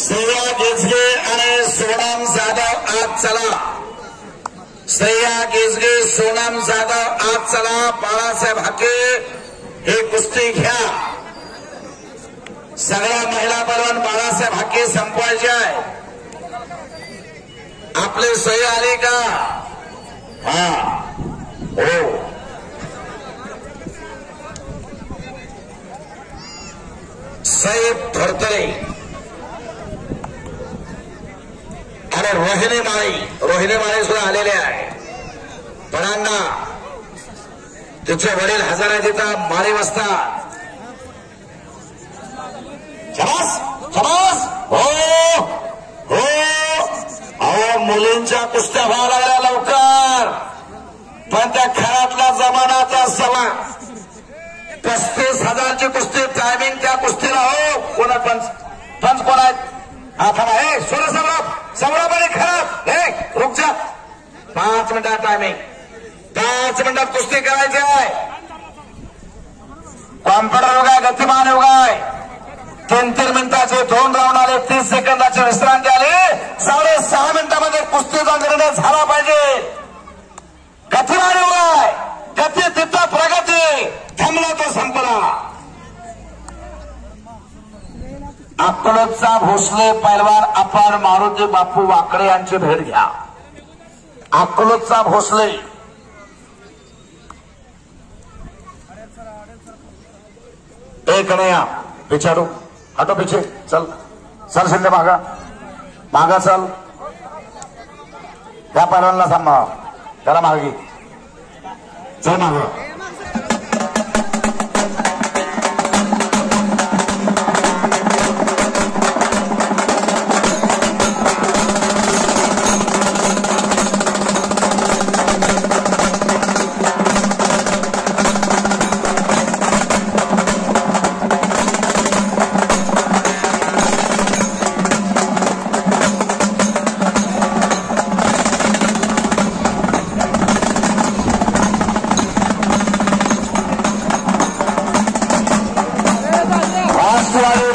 A: श्रेया गेजगे आणि सोनम जाधव आज चला. श्रेया गेजगे, सोनम जाधव आज चला. बाळासाहेब हाके हे कुस्ती घ्या. सगळ्या महिला पैलवान बाळासाहेब हाके संपवायचे आहे. आपली सही आली का? हा हो. साहेब थरथरे आणि रोहिणी माळी सुद्धा आलेले आहे. पणांना तिचे वडील हजारा तिथं माळी बसतात. हो हो अहो मुलींच्या कुस्त्या व्हायला लागल्या लवकर, पण त्या खेळातला जमानाचा सवा 35,000ची कुस्ती टायमिंग त्या कुस्तीला. हो कोणा पंच कोण आहेत? थांबा हे सोडा सौरभ आणि खराब हे रुक जा. 5 मिनिटात टायमिंग, 5 मिनिटात कुस्ती करायची आहे. कॉम्प्युटर योग आहे, गतिमान योग आहे. 3 मिनिटाचे 2 राऊंड आले, 30 सेकंदाची विश्रांती आली. 6.5 मिनिटामध्ये कुस्तीचा निर्णय झाला पाहिजे. गतिमान योग आहे, गती तिथं प्रगती, थांबला तो संपला. अकलूजचा भोसले पैलवान आपण मारुती बापू वाकडे यांची भेट घ्या. अकलूजचा भोसले एक नया पिछाडू हटो पीछे चल चल शिंदे मागा चल. त्या पैलवानला सांभाळ, त्याला मागे चल माग.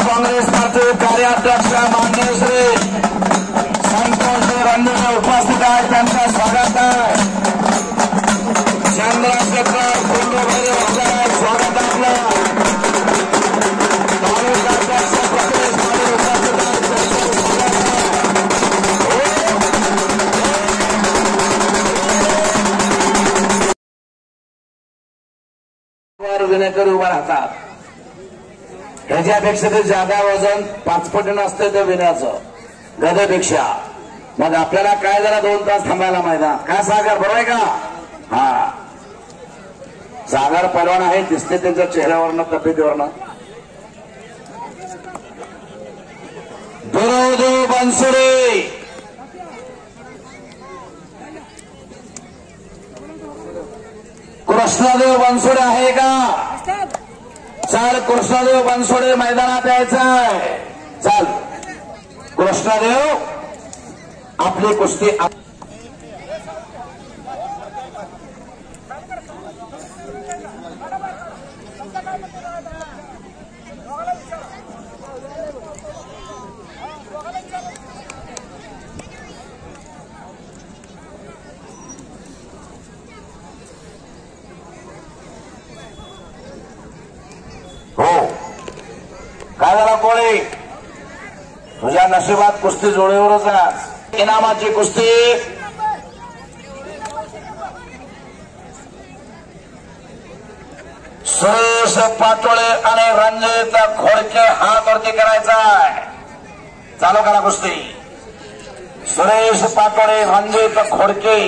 A: काँग्रेस पार्टी कार्याध्यक्ष माननीय श्री संतोष रणजित उपस्थित आहेत, त्यांचं स्वागत आहे. चंद्रशेखर कुंडूभैरे स्वागत आपलं. तालुकाध्यक्ष प्रदेश उपस्थित आहेत. विनेकरी उभा राहतात. ह्याच्यापेक्षा ते जादा वजन 5 पटीनं असतं ते विण्याचं गदेपेक्षा. मग आपल्याला काय जरा 2 तास थांबायला मैदान काय सागर बरोबर आहे का? हा सागर पैलवान आहे, दिसते त्यांच्या चेहऱ्यावरनं तब्येतीवरनं. दुर्देव बनसोडे कृष्णदेव बनसोडे आहे का? चाल कृष्णदेव बनसोडे मैदानात यायचा आहे. चाल कृष्णदेव आपली कुस्ती काय झाला कोळी, तुझ्या नशिबात कुस्ती जोडीवरच आहे. इनामाची कुस्ती सुरेश पाटोळे आणि रणजित खोडके हात वरती करायचा आहे. चालू करा कुस्ती. सुरेश पाटोळे रणजित खोडके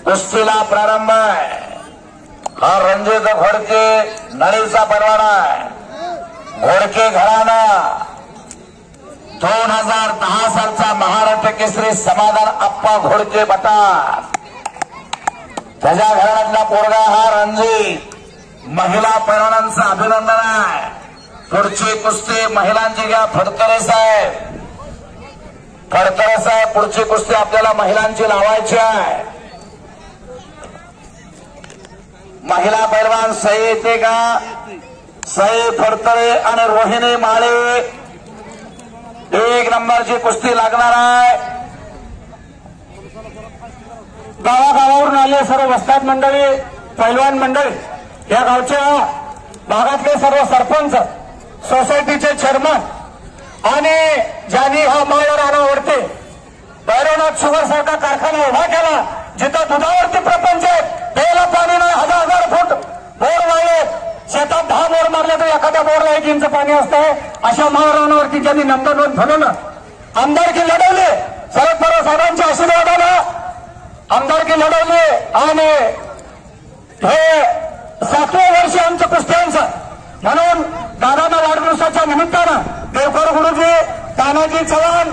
A: कुस्तीला प्रारंभ आहे. हा रणजित खोडके नळीचा परवाना आहे. घोडके घराणा 2010 सालचा महाराष्ट्र केसरी समाधान आप्पा घोडके बटार, त्याच्या घराण्यातला पोरगा हा रणजित. महिला पैलवानांचं अभिनंदन आहे. पुढची कुस्ती महिलांची घ्या. फडतरे साहेब पुढची कुस्ती आपल्याला महिलांची लावायची आहे. महिला पैलवान सई येते का? सई फडतरे आणि रोहिणी माळे 1 नंबरची कुस्ती लागणार आहे. गावागावावरून आले सर्व वस्ताद मंडळी, पैलवान मंडळी, या गावच्या भागातले सर्व सरपंच, सोसायटीचे चेअरमन आणि ज्यांनी हा माळवर आणवरती भैरवनाथ शुगर सारखा कारखाना उभा केला, जिथं दुधावरती प्रपंच आहे, प्यायला पाणी नाही, 1000 फूट बोर वाळले, शेतात 10 बोर मारले तर एखाद्या बोरला 1 इंच पाणी असतंय. अशा महाराणावरती ज्यांनी नंबर 1 फलवलं, आमदारकी लढवले,
B: शरद पवार साहेबांच्या आशीर्वादानं आमदारकी लढवली आणि हे 7वें वर्ष आमचं कुस्त्यांचं. म्हणून दादांना वाढदिवसाच्या निमित्तानं देवकर गुरुजी, तानाजी चव्हाण,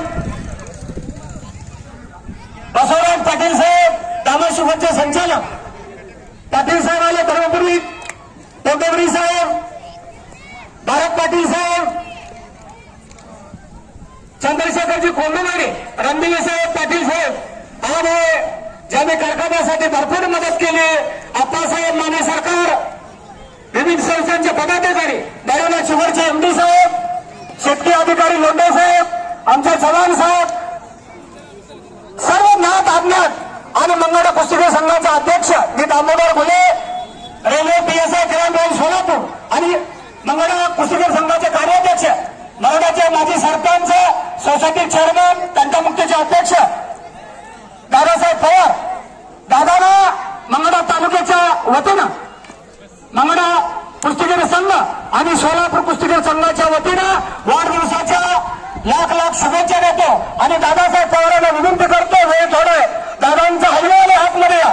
B: बसवराज पाटील साहेब, दामाशुभचे संचालक पाटील साहेब आले धर्मपुरी, कोंडवरी साहेब, भारत पाटील साहेब, चंद्रशेखरजी कोंडवाडे, रणदिवे साहेब, पाटील साहेब आणि ज्यांनी कारखान्यासाठी भरपूर मदत केली, आप्पासाहेब माने सरकार, विविध संस्थांचे पदाधिकारी, दारूला शुगरचे एमडी साहेब, शेतकरी अधिकारी लोंढे साहेब, आमचे चव्हाण साहेब, सर्व नाथ आज्ञात आणि मंगळा कुस्तीगीर संघाचा अध्यक्ष मी दामोदर घुले, रेल्वे पीएसआय किरण सोलापूर आणि मंगळा कुस्तीगीर संघाचे कार्याध्यक्ष, मराठाचे माजी सरपंच, सोसायटी चेअरमन, तंटामुक्तीचे अध्यक्ष दादासाहेब पवार, दादाला मंगळा तालुक्याच्या वतीनं मंगळा कुस्तीगीर संघ आणि सोलापूर कुस्तीगीर संघाच्या वतीनं वाढदिवसाच्या लाख लाख शुभेच्छा देतो आणि दादासाहेब पवारांना विनंती करतो, वेळ थोडे दादांचा हलवाले आतमध्ये या,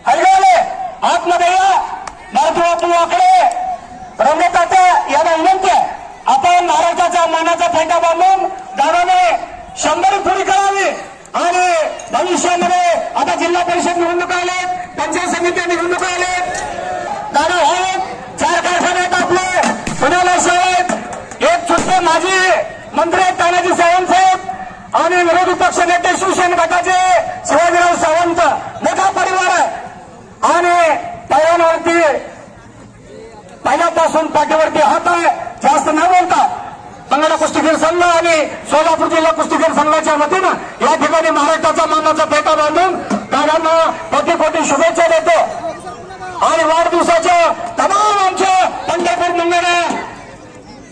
B: हलवाले आतमध्ये या, मारुती आकडे रंगतात्या यांना विनंती आहे, आपण महाराष्ट्राच्या मानाचा फेटा बांधून दादाने 100 पुरी करावी आणि भविष्यामध्ये आता जिल्हा परिषद निवडणुका आल्या, पंचायत समिती निवडणुका आल्या, दादा आहेत, 4 कारखाने आहेत आपले पुण्याला साहेब, एक सुद्धा माजी मंत्री आहेत तानाजी सावंत साहेब आणि विरोधी पक्ष नेते शिवसेना गटाचे शिवाजीराव सावंत, मोठा परिवार आहे आणि पैलवानावरती पहिल्यापासून पाठीवरती हात आहे. जास्त न बोलता मंगळा कुस्तीगीर संघ आणि सोलापूर जिल्हा कुस्तीगीर संघाच्या वतीनं या ठिकाणी महाराष्ट्राचा मानाचा फेटा बांधून दादांना कोटी कोटी शुभेच्छा देतो आणि वाढदिवसाच्या तमाम आमच्या पंढरपूर मंगळा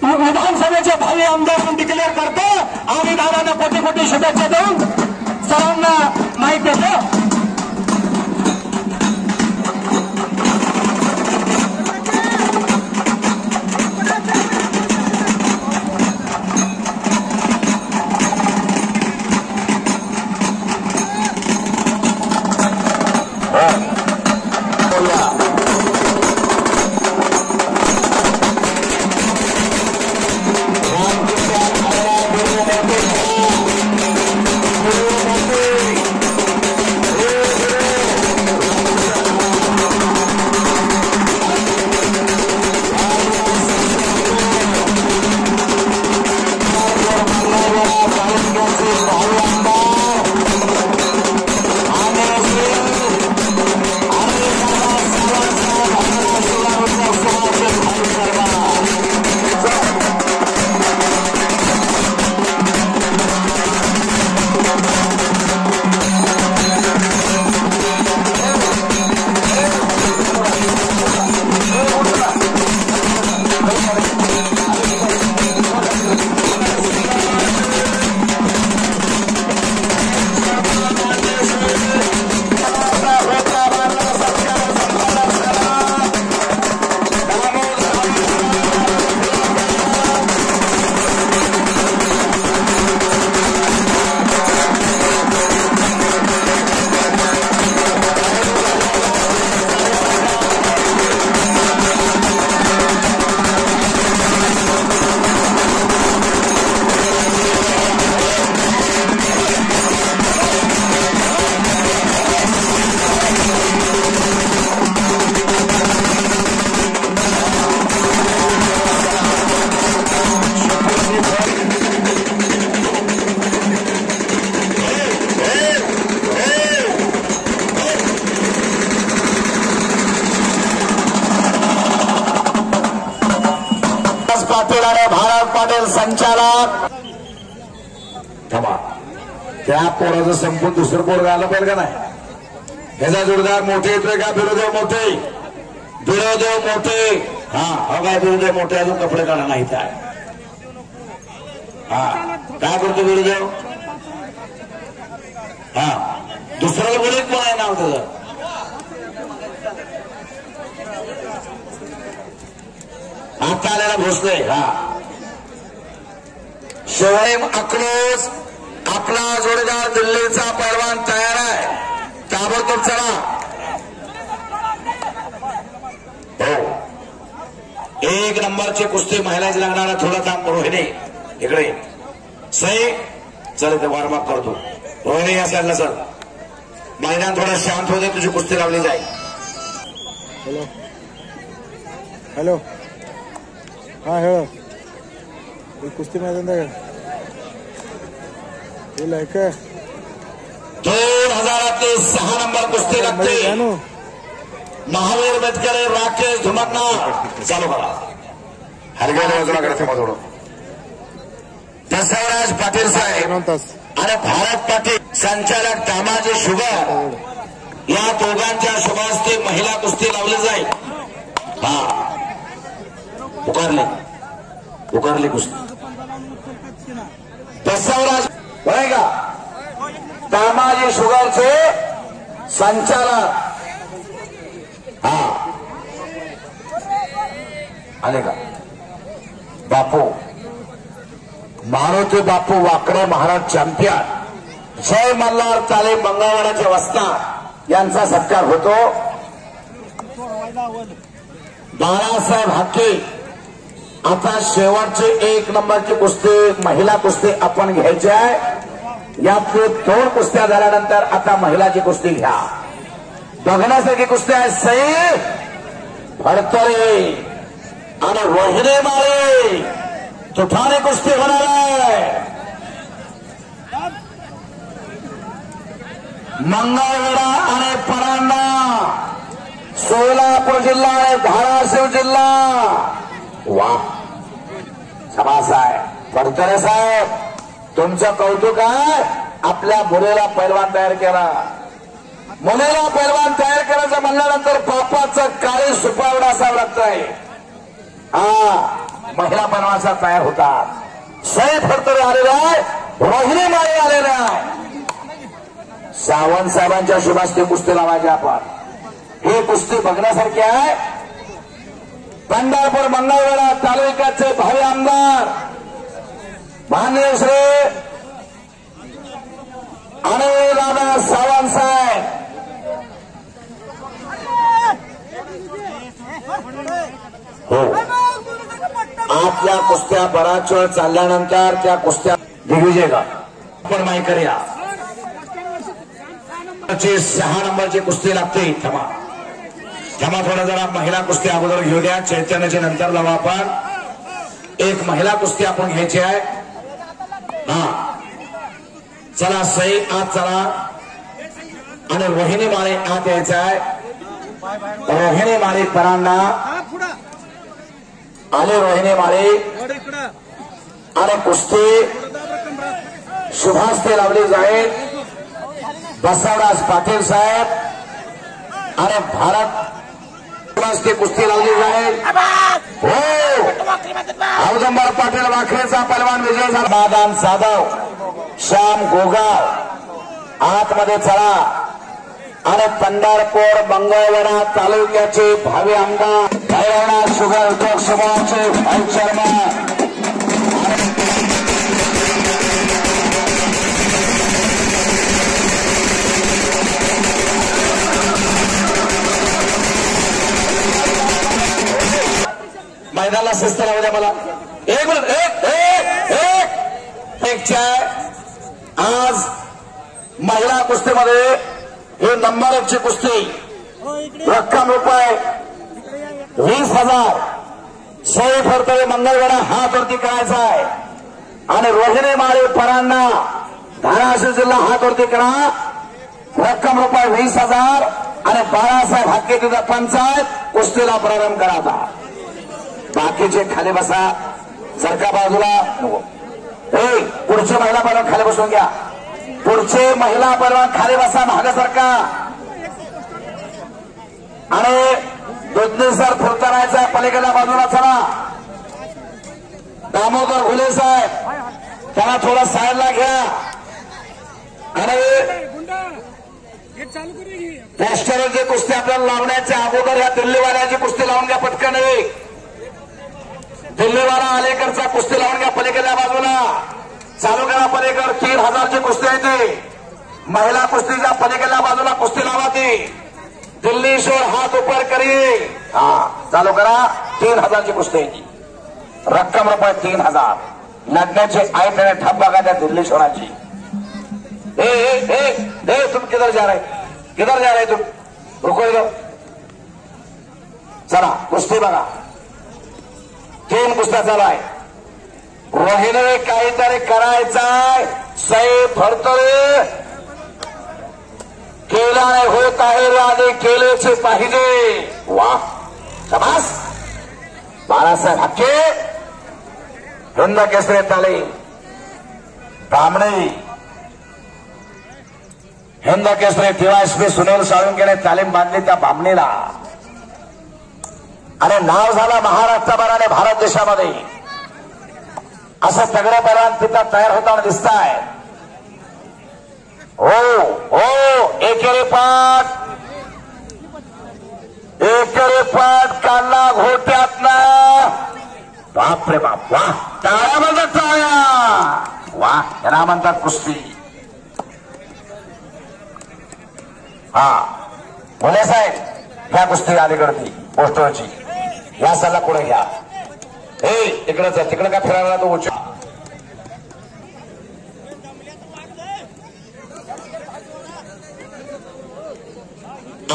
B: विधानसभेचे भावी आमदार म्हणून डिक्लेअर करतो आणि दादांना कोटी कोटी शुभेच्छा देऊन सर्वांना माहिती देतो.
A: संचालक त्या पोराचं संपून दुसरं पोरग आलं पाहिजे का नाही. ह्याचा जोरदार मोठे येतोय का बिरोदेव मोठे, बिरोदेव मोठे, हा हो काय बिरोदेव मोठे, अजून कपडे काढा नाही काय. हा काय करतो बिरोदेव, हा दुसऱ्याला बोलत पण आहे नाव त्याचं. आता आलेला भोसले, हा शिवराम अकलोज आपला जोडीदार दिल्लीचा पैलवान तयार आहे, ताबडतोब चला. हो, 1 नंबरची कुस्ती महिलाची लागणार. थोडं थांब रोहिणी, इकडे सई. चल इथे वॉर्मअप करतो. रोहिणी या साईडला सर. मैदान थोडं शांत होते, तुझी कुस्ती लावली जाईल.
D: हॅलो हॅलो, हा हेळ कुस्ती मैदान आहे का?
A: 2006 नंबर कुस्ती लागते. महावीर बेटकरे, राकेश धुमकना. चालू करा. हरगेल बाजूला करते मधोड. दसराज पाटील साहेब आणि भारत पाटील संचालक दामाजी शुगर या दोघांच्या शुभास्ते महिला कुस्ती लावली जाईल. हा, उकारली कुस्ती. दसराज होय का? दामाजी शुगरचे संचालक. हा, आले का? बापू मारुती बापू वाकडे महाराज चॅम्पियन, जय मल्हार तालीम मंगळवाराचे वस्ताद यांचा सत्कार होतो. बाळासाहेब हाके. आता शेवटची 1 नंबरची कुस्ती महिला कुस्ती आपण घ्यायची आहे. यातली 2 कुस्त्या झाल्यानंतर आता महिलाची कुस्ती घ्या. बघण्यासारखी कुस्ती आहे. सई फडतरे आणि रोहिणी माळे तुफानी कुस्ती होणार आहे. मंगळवेढा आणि परांडा, सोलापूर जिल्हा आणि धाराशिव जिल्हा. वा, समास आहे. फडतरे साहेब, तुमचं कौतुक आहे. आपल्या मुलीला पैलवान तयार केला. मुलीला पैलवान तयार करायचं म्हणल्यानंतर बापाचं काळी सुपावडा असावं लागत आहे. हा, महिला पैलवानाचा तयार होतात. सई फडतरे आलेला आहे, रोहिणी माळी आलेला आहे. सावंत साहेबांच्या शुभास्ते कुस्ती लावायची आपण. ही कुस्ती बघण्यासारखी आहे. पंढरपूर मंगळवेढा तालुक्याचे भावी आमदार माननीय श्री अनिलदादा सावंत साहेब. हो, आपल्या कुस्त्या बराच वेळ चालल्यानंतर त्या कुस्त्या दिग्विजय का आपण माहिती करूया. 6 नंबरची कुस्ती लागते. थमा थोडा जरा महिला कुस्ती अगोदर घेऊ द्या. चैतन्याच्या नंतर लावा आपण. 1 महिला कुस्ती आपण घ्यायची आहे. हा, चला सई आत चला आणि रोहिणी माळे आत यायचं आहे. रोहिणी माळे परांना आले. रोहिणी माळे आणि कुस्ती शुभास्ते लावली जाईल. बसवराज पाटील साहेब आणि भारत शुभास्ते कुस्ती लावली जाईल. हो, औदंबर पाटील वाखरेचा पैलवान विजय झाला. दादान जाधव, श्याम गोगाव आतमध्ये चला आणि पंढरपूर मंगळवेढा तालुक्याचे भावी आमदार हरियाणा शुगर उद्योग समूहाचे व्हाईस चेअरमन मैदानाला शिस्त लावू द्या मला. 1 मिनिट. आज महिला कुस्तीमध्ये ही नंबर 1 ची कुस्ती. रक्कम रुपये 20,000. सई फडतरे मंगळवेढा हातवरती करायचा आहे आणि रोहिणी माळी परांना धाराशिव जिल्हा हातवरती करा. रक्कम रुपये 20,000 आणि बाळासाहेब हाके तिथं पंचायत कुस्तीला प्रारंभ करा. आता बाकीचे खाली बसा. सरका बाजूला. पुढचे महिला पैलवान खाली बसून घ्या. पुढचे महिला पैलवान खाली बसा. मागे सरका आणि दुधनेसर फुलतरायचा पलीकडल्या बाजूला चला. दामोदर घुले साहेब त्यांना थोडा साईडला घ्या आणि पोस्टरची कुस्ती आपल्याला लावण्याच्या अगोदर या दिल्लीवाल्याची कुस्ती लावून घ्या पटकन. दिल्लीवाला अलीकडचा कुस्ती लावून घ्या पलीकडल्या बाजूला. चालू करा पलीकडे 3000ची कुस्ती आहे ती महिला कुस्तीच्या पलीकडल्या बाजूला कुस्ती लावा ती दिल्ली शोर हात ऊपर करी हा चालू करा 3000ची कुस्ती आहे ती रक्कम रुपये 3000 लग्नाची आई त्याने ठप बघा त्या दिल्ली शोराची तुम किधर जा रहे तुम रुको इधर चला कुस्ती बघा 3 कुस्त्या चालू आहे रोहिणीने काहीतरी करायचंय सई फडतरे केल्याने होत आहे आणि केलेचे पाहिजे वा शाबास बाळासाहेब हक्के हिंद केसरी तालीम बामणे हिंद केसरी डीवायएसपी सुनील साळुंकेने तालीम बांधली त्या बामणीला आणि नाव झालं महाराष्ट्रभर आणि भारत देशामध्ये असं तगडे पैलवान तिथं तयार होताना दिसत आहे हो एकेरी पाठ काढला घोट्यातला बाप रे बाप वा टाळ्या म्हणतात टाळ्या वा यांना म्हणतात कुस्ती हा बोले साहेब घ्या कुस्ती अलीकडची पोस्टरची या सल्ला पुढे घ्या तिकडच आहे तिकडे काय फिरायला तो उच्च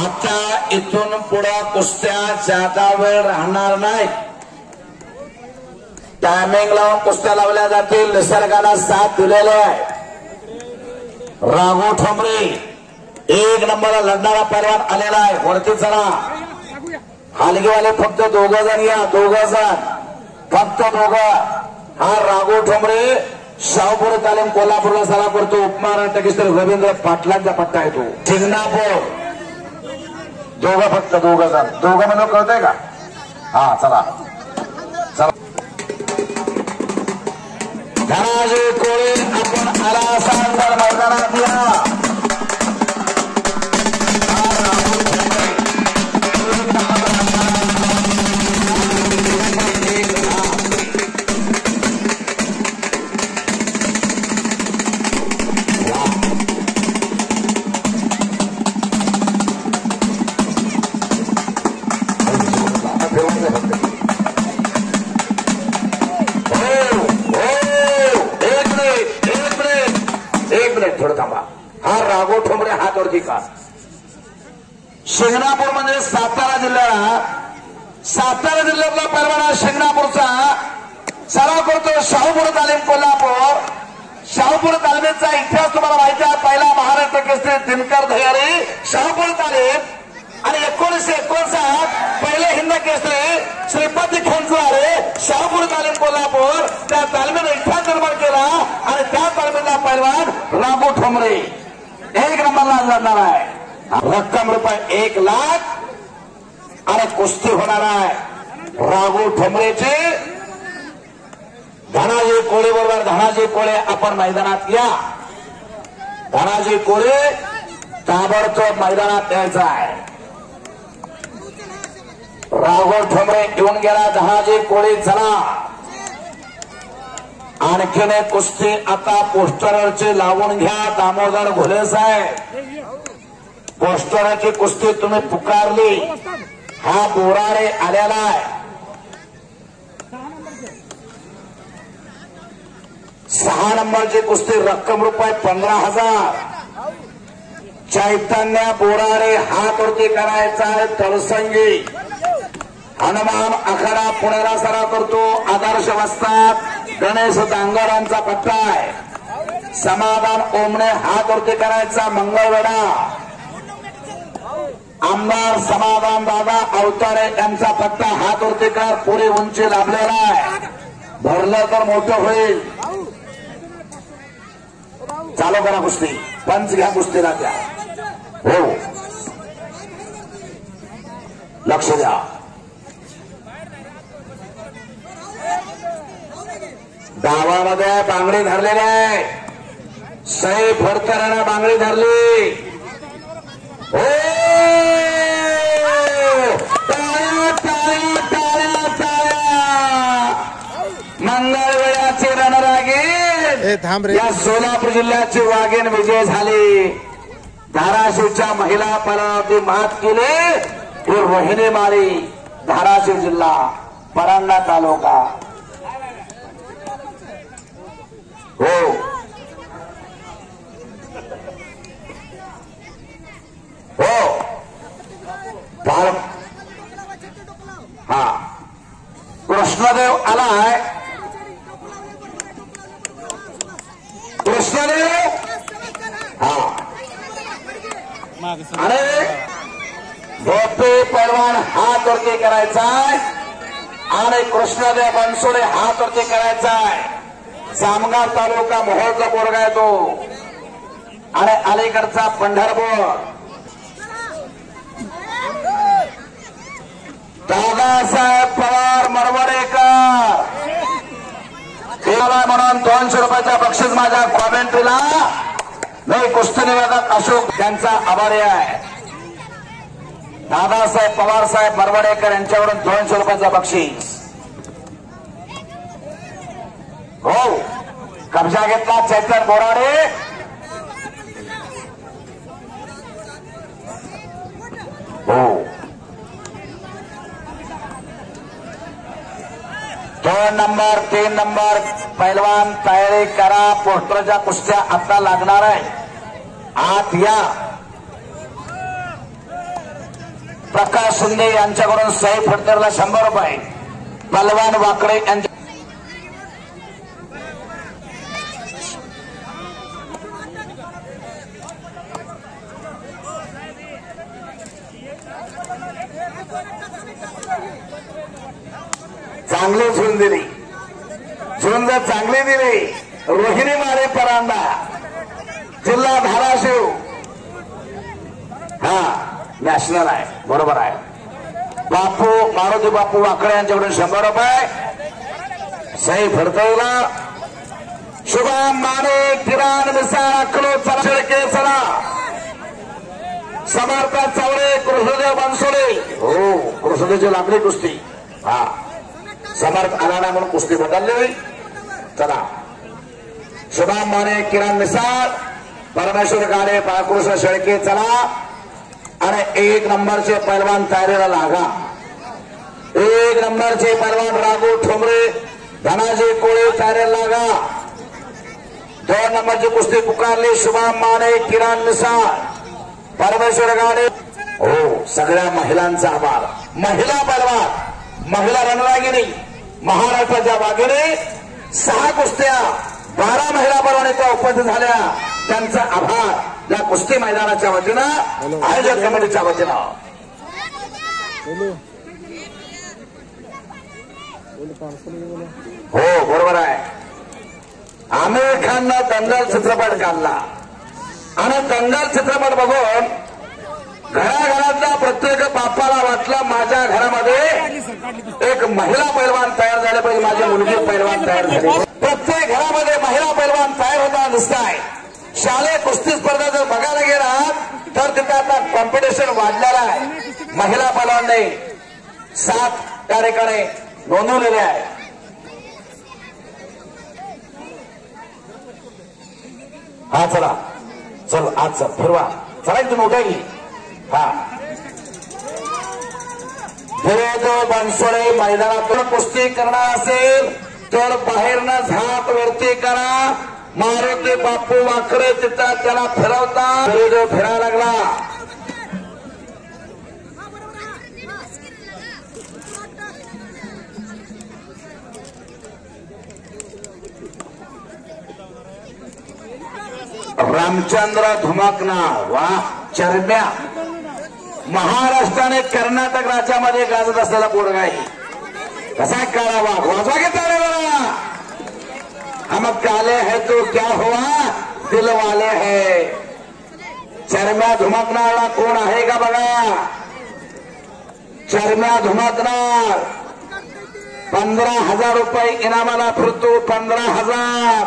A: आता इथून पुढे कुस्त्या जादा वेळ राहणार नाही टायमिंग लावून कुस्त्या लावल्या जातील निसर्गाला साथ दिलेले आहे राघव ठोंबरे 1 नंबरला लढणारा पैलवान आलेला आहे वरती चला हलगेवाले फक्त 2 जण या 2 जण फक्त 2 हा राघव ठोंबरे शाहूपुर तालीम कोल्हापूरला सराव करतो उपमहाराष्ट्र केसरी रवींद्र पाटलांचा पट्टा येतो शिंगणापूर 2 फक्त 2 जण 2 म्हणून कळतंय का हा चला चला धनाजी कोळे आपण आला सांगणार मैदानात या थोडं थांबा हा राघव ठोंबरे हात वरती का शिंगणापूर म्हणजे सातारा जिल्ह्यातला पैलवान शिंगणापूरचा सराव करतो शाहूपुर तालीम कोल्हापूर शाहूपुर तालमीचा इतिहास तुम्हाला माहिती आहे पहिला महाराष्ट्र केसरी दिनकर दह्यारी शाहूपुर तालीम आणि 1959 पहिले हिंद केसरी श्रीपती खेंचवारे शाहूपुर तालीम कोल्हापूर त्या तालमीने इतिहास निर्माण केला आणि त्या तालमीतला पैलवान राघव ठोंबरे 1 नंबरला लढणार आहे रक्कम रुपये 1 लाख आणि कुस्ती होणार आहे राघव ठोंबरेची धनाजी कोळे बरोबर धनाजी कोळे आपण मैदानात या धनाजी कोळे ताबडतोब मैदानात यायचा आहे राघव ठोंबरे घेऊन गेला धनाजी कोळे चला आणखीन एक कुस्ती आता पोस्टरवरची लावून घ्या दामोदर घोले साहेब पोस्टरची कुस्ती तुम्ही पुकारली हा बोराडे आलेला आहे 6 नंबरची कुस्ती रक्कम रुपये 15,000 चैतन्य बोराडे हात वरती करायचा आहे तळसंगी हनुमान आखाडा पुण्याला सराव करतो आदर्श वस्तात गणेश दांगरांचा पट्टा आहे समाधान ओमणे हात वरती करायचा मंगळवेढा आमदार समाधान दादा अवतारे यांचा पट्टा हात वरती कर पुरी उंची लाभलेला आहे भरलं तर मोठं होईल चालू करा कुस्ती पंच घ्या कुस्तीला द्या हो लक्ष द्या गावामध्ये बांगडी धरलेली आहे सई फडतरानं बांगडी धरली हो टाळ्या टाळ्या टाळ्या टाळ्या मंगळवेळाचे रणरागी
D: हे थांब रे.
A: या सोलापूर जिल्ह्याची वाघीण विजय झाली. धाराशिवच्या महिला परावरती मात केली. रोहिणी माळी, धाराशिव जिल्हा, परांडा तालुका. हो हो हा कृष्णदेव आलाय. कृष्णदेव हा आणि भोपे पैलवान हात वरती करायचाय आणि कृष्णदेव बनसोडे हात वरती करायचाय. जामगाव तालुका मोहोळचा पोरगा आहे तो आणि अलीकडचा पंढरपूर. दादासाहेब पवार मरवडेकर म्हणून 200 रुपयाचा बक्षीस माझ्या कॉमेंट्रीला मी कुस्ती निवेदक अशोक त्यांचा आभारी आहे. दादासाहेब पवार साहेब मरवडेकर यांच्याकडून 200 रुपयाचा बक्षीस. हो कब्जा घेतला चैतन बोराडे. हो 2 नंबर 3 नंबर पैलवान तयारी करा. पोस्टरच्या कुस्त्या आता लागणार आहे. आत या. प्रकाश शिंदे यांच्याकडून सई फडतरला 100 रुपये. बलवान वाकडे यांच्या चांगली झुंज दिली. झुंज चांगली दिली. रोहिणी माळे परांडा, जिल्हा धाराशिव. हा नॅशनल आहे. बरोबर आहे. बापू मारुती बापू वाकडे यांच्याकडून 100 रुपये. सई फडतईला शुभम माने, किरण मिसाळ, अकलो शेळके चला, समर्थ चौरे, कृष्णदेव बनसोडे. हो कृष्णदेवची लाकडी कुस्ती. हा समर्थ आला ना म्हणून कुस्ती बदलली. चला शुभम माने, किरण मिसाळ, परमेश्वर गाडे, बाळकृष्ण शेळके चला आणि 1 नंबरचे पैलवान तयारीला लागा. 1 नंबरचे पैलवान राघू ठोंबरे, धनाजी कोळे तयारीला लागा. 2 नंबरची कुस्ती पुकारली शुभम माने, किरण मिसाळ, परमेश्वर गाडे. हो सगळ्या महिलांचा आभार. महिला पैलवान, महिला रणरागिणी, महाराष्ट्राच्या वाघिणी 6 कुस्त्या 12 महिला पैलवान इथं उपस्थित झाल्या. त्यांचा आभार या कुस्ती मैदानाच्या वतीनं, आयोजक कमिटीच्या वतीनं. हो बरोबर आहे. आमिर खाननं दंगल चित्रपट काढला आणि दंगल चित्रपट बघून घराघरातल्या प्रत्येक बापाला वाटलं माझ्या घरामध्ये एक महिला पैलवान तयार झाले पाहिजे, माझी मुलगी पैलवान तयार झाली. प्रत्येक घरामध्ये महिला पैलवान तयार होताना दिसताय. शालेय कुस्ती स्पर्धा जर बघायला गेलात तर तिथे आता कॉम्पिटिशन वाढलेला आहे. महिला पैलवानने 7 त्या ठिकाणी नोंदवलेले आहे. हा चला चल आज चल फिरवा. चला तुम्ही उठा की. हा फिरोज बनसोडे मैदानातून कुस्ती करणार असेल तर बाहेरनं झाप वरती करा. मारुती बापू वाकडे तिथं त्याला फिरवता. फिरोज फिरायला लागला. रामचंद्र धुमाकनाळ. वा चरम्या. महाराष्ट्राने कर्नाटक राज्यामध्ये गाजत असलेला पोरगा आहे. कसा काळा वाघ. वाजवा घेता रे बघा. हम काले है तो क्या हुआ दिल वाले है. चरम्या धुमाकनाळला कोण आहे का बघा. चरम्या धुमाकनाळ 15,000 रुपये इनामाला फिरतो. 15,000.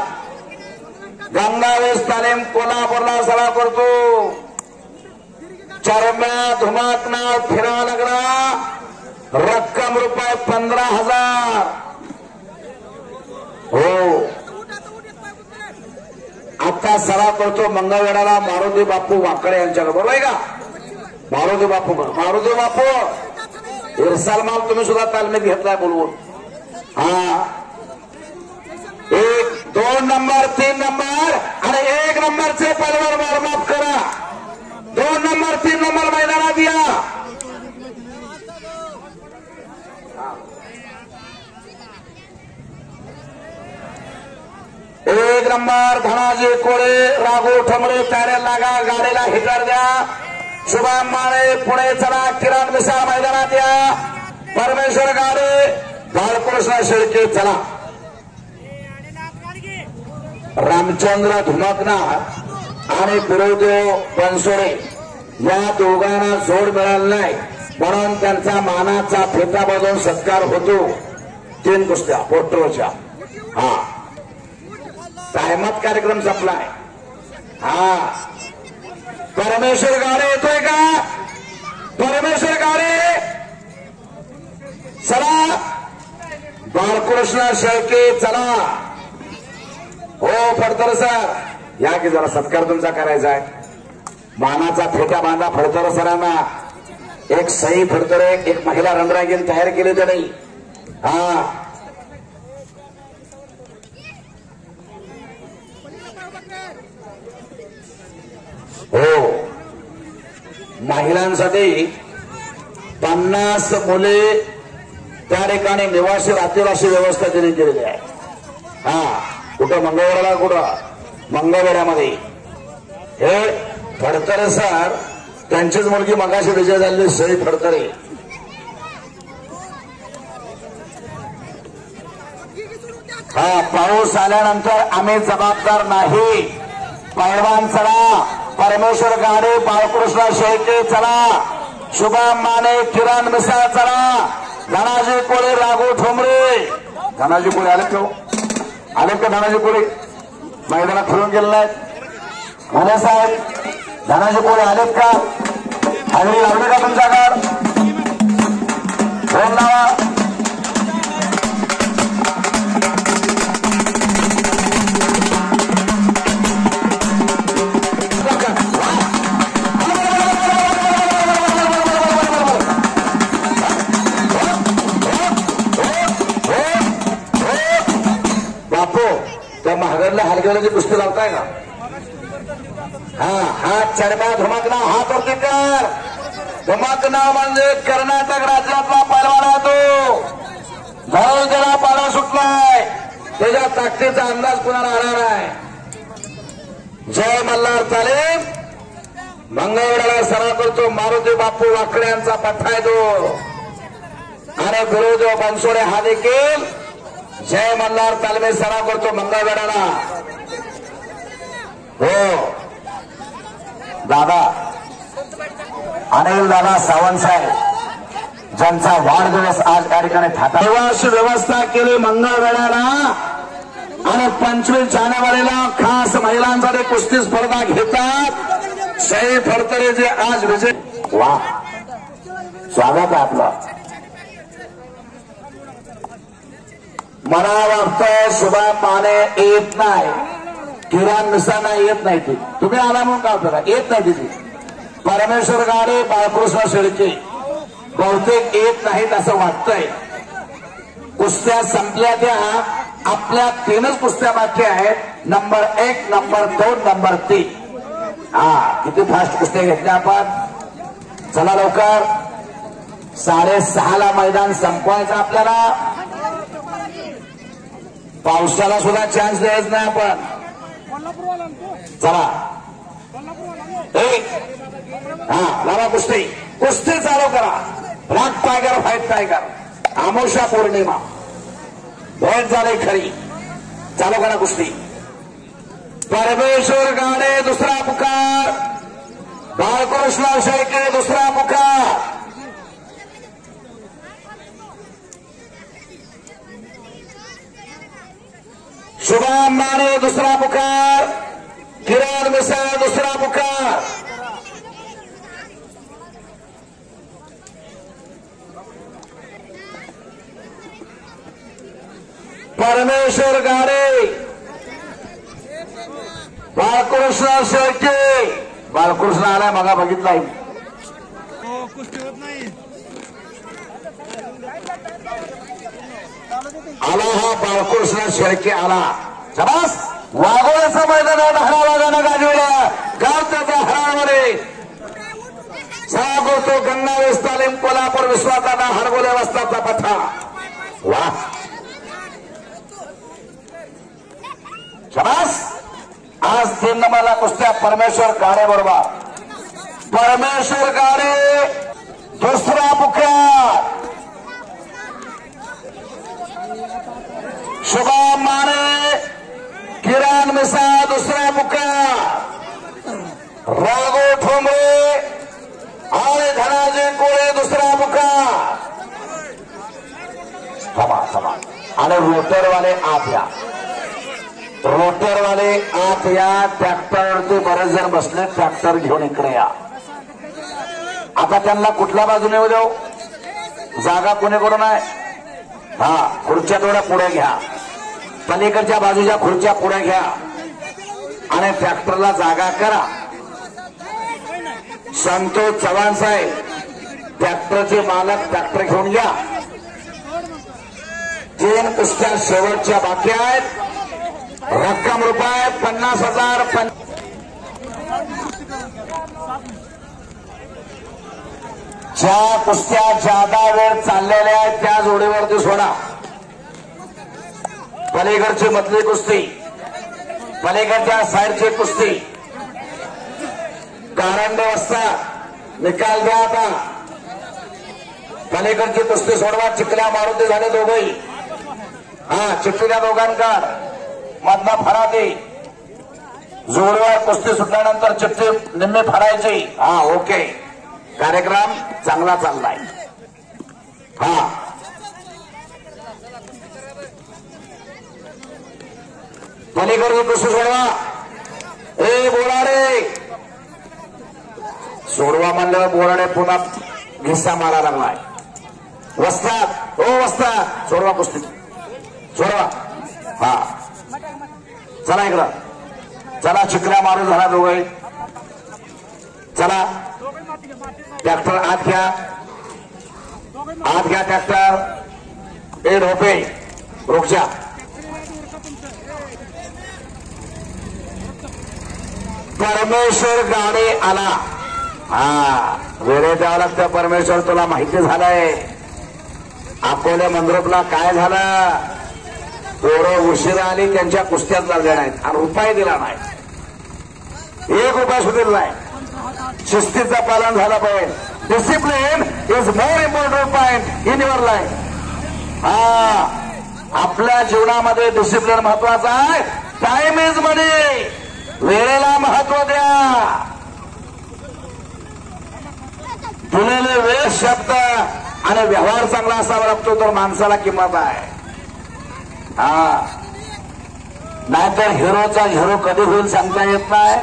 A: गंगावेश तालीम कोल्हापूरला सराव करतो. चरम्या धुमाकनाळ फिरायला लागला. रक्कम रुपये 15,000. हो आता सराव करतो मंगळवेढाला मारुती बापू वाकडे यांच्याकडे, बरोबर आहे का? मारुती बापू इरसाल माल तुम्ही सुद्धा तालमीत घेतलाय बोलवून. हा 1, 2 नंबर 3 नंबर आणि 1 नंबरचे पलवार वार्मअप करा. 2 नंबर 3 नंबर मैदानात या. एक नंबर धनाजी कोळे राघू ठमरे तयारीला लागा. गाडीला हिटर द्या. शुभम माळे पुणे चला. किरण मिसाळ मैदानात या. परमेश्वर गाडे बाळकृष्ण शेळके चला. रामचंद्र धुमकनाथ आणि गुरुदेव बनसोडे या दोघांना जोड मिळाला नाही म्हणून त्यांचा मानाचा फेटा बदलून सत्कार होतो. 3 कुस्त्या पोट्रोच्या. हा टायमात कार्यक्रम संपलाय. हा परमेश्वर गाडे येतोय का? परमेश्वर गाडे चला. बाळकृष्ण शेळके चला. हो फडतर सर या की जरा सत्कार तुमचा करायचा आहे. मानाचा फेटा बांधा फडतर सरांना. एक सई फडतरे एक महिला रणरागिन तयार केली तर नाही. हा हो महिलांसाठी 50 मुले त्या ठिकाणी निवासी राहतील अशी व्यवस्था त्यांनी केलेली आहे. हा कुठं मंगळवेढ्याला, कुठं मंगळवेढ्यामध्ये. हे फडतरे सर त्यांचीच मुलगी मगाशी विजय झालेली सई फडतरे. हा पाऊस आल्यानंतर आम्ही जबाबदार नाही. पैलवान चला. परमेश्वर गाडे बाळकृष्ण शेळके चला. शुभम माने किरण मिसाळ चला. धनाजी कोळे राघू ठोंबरे. धनाजी कोळे आले का? आले का धनाजी कोळे? मैदानात फिरून गेले नाहीत म्हणे साहेब. धनाजी कोळे आलेत का? हजेरी लावली का तुमच्याकडे? फोन लावा. त्या महागडल्या हलगेला कुस्ती लावताय का? हा हात चढवा धुमाकना. हात वरती कर. धुमाकना म्हणजे कर्नाटक राज्यातला पैलवान आहे तो. धरून त्याला पाडा सुटलाय. त्याच्या ताकदीचा अंदाज कुणाला आला नाही. जय मल्हार तालीम मंगळवेढ्याला सराव करतो मारुती बापू वाकडे यांचा पठ्ठा आहे तो. आणि गुरुदेव बनसोडे हा देखील जय मल्हार तालमी सराव करतो मंगळवेढ्याला. हो दादा अनिल दादा सावंत साहेब ज्यांचा वाढदिवस आज या ठिकाणी थाटाची व्यवस्था केली मंगळवेढ्याला. आणि 25 जानेवारीला खास महिलांसाठी कुस्ती स्पर्धा घेतात. सई फडतरे जे आज विजय. वा स्वागत आहे आपलं. मला वाटतं शुभम माने येत नाही. किरण मिसाळना येत नाही. ती तुम्ही आला म्हणून का होता? येत नाही तिथे. परमेश्वर गाडे बाळकृष्ण शेळके बहुतेक येत नाहीत असं वाटतंय. कुस्त्या संपल्या त्या. आपल्या 3च कुस्त्या बाकी आहेत. Number 1 number 2 number 3. हा किती फास्ट कुस्त्या घेतल्या आपण. चला लवकर. 6:30ला मैदान संपवायचं आपल्याला. पावसाला सुद्धा चान्स द्यायच नाही आपण. चला हा लावा कुस्ती. कुस्ती चालू करा. ब्लॅक टायगर व्हाईट टायगर अमावस्या पौर्णिमा भेट झाली खरी. चालू करा कुस्ती. परमेश्वर गाडे दुसरा पुकार. बाळकृष्ण शेळके दुसरा पुकार. शुभम माने दुसरा पुकार. किरण मिसाळ दुसरा पुकार. परमेश्वर गाडे बाळकृष्ण शेळके. बाळकृष्ण आलाय मगा बघितलाय. आला हा बाळकृष्ण शेळके आला. शाबास. वाघोळ्याचं मैदानात हरावागानं गाजवला. गावच्या हरामध्ये सागोतो गंगावेश तालीम कोल्हापूर विश्वाचा हरगोले वस्ताचा पठा. वा शाबास. आज 3 नंबरला कुस्त्या परमेश्वर गाडे बरोबर. परमेश्वर गाडे दुसरा पुकार. शुभम माने किरण मिसा दुसरा पुकार. राघव ठोंबरे आणि धनाजी कोळे दुसरा पुकार. समा आणि रोटरवाले आत या. रोटरवाले आत या. ट्रॅक्टरवरती बरेच जण बसले. ट्रॅक्टर घेऊन इकडे या. आता त्यांना कुठल्या बाजूने येऊ देऊ. जागा कोणीकडून आहे. हा खुर्च्या थोड्या पुढे घ्या. पलीकडच्या बाजूच्या खुर्च्या पुढे घ्या आणि ट्रॅक्टरला जागा करा. संतोष चव्हाण साहेब ट्रॅक्टरचे मालक ट्रॅक्टर घेऊन घ्या. 3 कुस्त्या शेवटच्या बाकी आहेत. रक्कम रुपये 50,000. ज्या कुस्त्या जादा वेळ चाललेल्या आहेत त्या जोडीवरती सोडा. पलीकडची मधली कुस्ती, पलीकडच्या साईडची कुस्ती. कारंडे वाजता निकाल द्या. आता पलीकडची कुस्ती सोडवा. चिखल्या मारुती झाले दोघंही. हा चिठ्ठीच्या दोघांकार मधला फराती. जोडवर कुस्ती सुटल्यानंतर चिठ्ठी निम्मी फरायची. हा ओके. कार्यक्रम चांगला चाललाय. हा पलीकडची कुस्ती सोडवा. ए बोराडे सोडवा म्हणल्यावर बोराडे पुन्हा घिस्सा मारा लागलाय. वस्ताद ओ वस्ताद सोडवा कुस्ती सोडवा. हा चला इकडं. चला चिखल्या मारून झाला दोघे. चला ट्रॅक्टर आत घ्या. आत घ्या ट्रॅक्टर. ए ढोपे रुकजा. परमेश्वर गाडे आला. हा वेळे द्यावं लागतं. परमेश्वर तुला माहिती झालंय अकोले मंद्रुपला काय झालं. पोरं उशिरा आली त्यांच्या कुस्त्यात लागल्या नाहीत आणि रुपये दिला नाही. 1 रुपया सुद्धा नाही. शिस्तीचं पालन झालं पाहिजे. Discipline is more important point in your life. हा आपल्या जीवनामध्ये डिसिप्लिन महत्वाचा आहे. टाइम इज मनी. वेळेला महत्व द्या. दिलेले वेळ शब्द आणि व्यवहार चांगला असावा लागतो तर माणसाला किंमत आहे. हा नाहीतर हिरोचा हिरो कधी होईल सांगता येत नाही.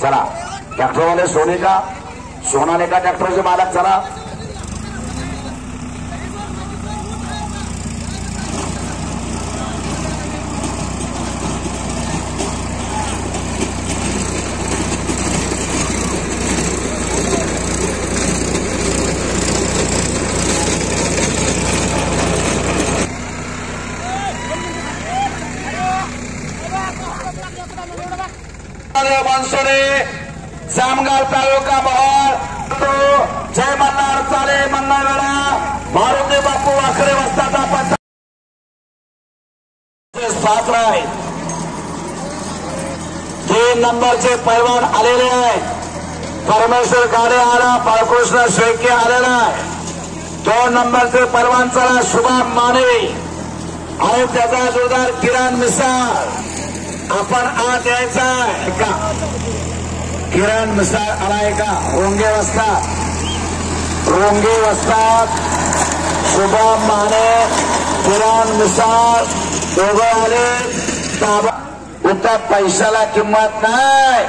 A: चला ट्रॅक्टरवाले सोनालिका ट्रॅक्टरचे मालक चला. बनसोडे जामगाव तालुका मोहोळ. जय मल्हार चाले मंगळवेढा. मारुती बापू वाखरे वस्ताचा पट्टा. 7 आहे. 3 नंबरचे पैलवान आलेले आहेत. परमेश्वर गाडे आला. बाळकृष्ण शेळके आलेला आहे. 2 नंबरचे पैलवान चला शुभम माने आणि त्याचा जोरदार किरण मिसाळ. आपण आत यायचा आहे का. किरण मिसाळ आलाय का. रोंगे वस्तात शुभम माने किरण मिसाळ दोघं आले. इथं पैशाला किंमत नाही.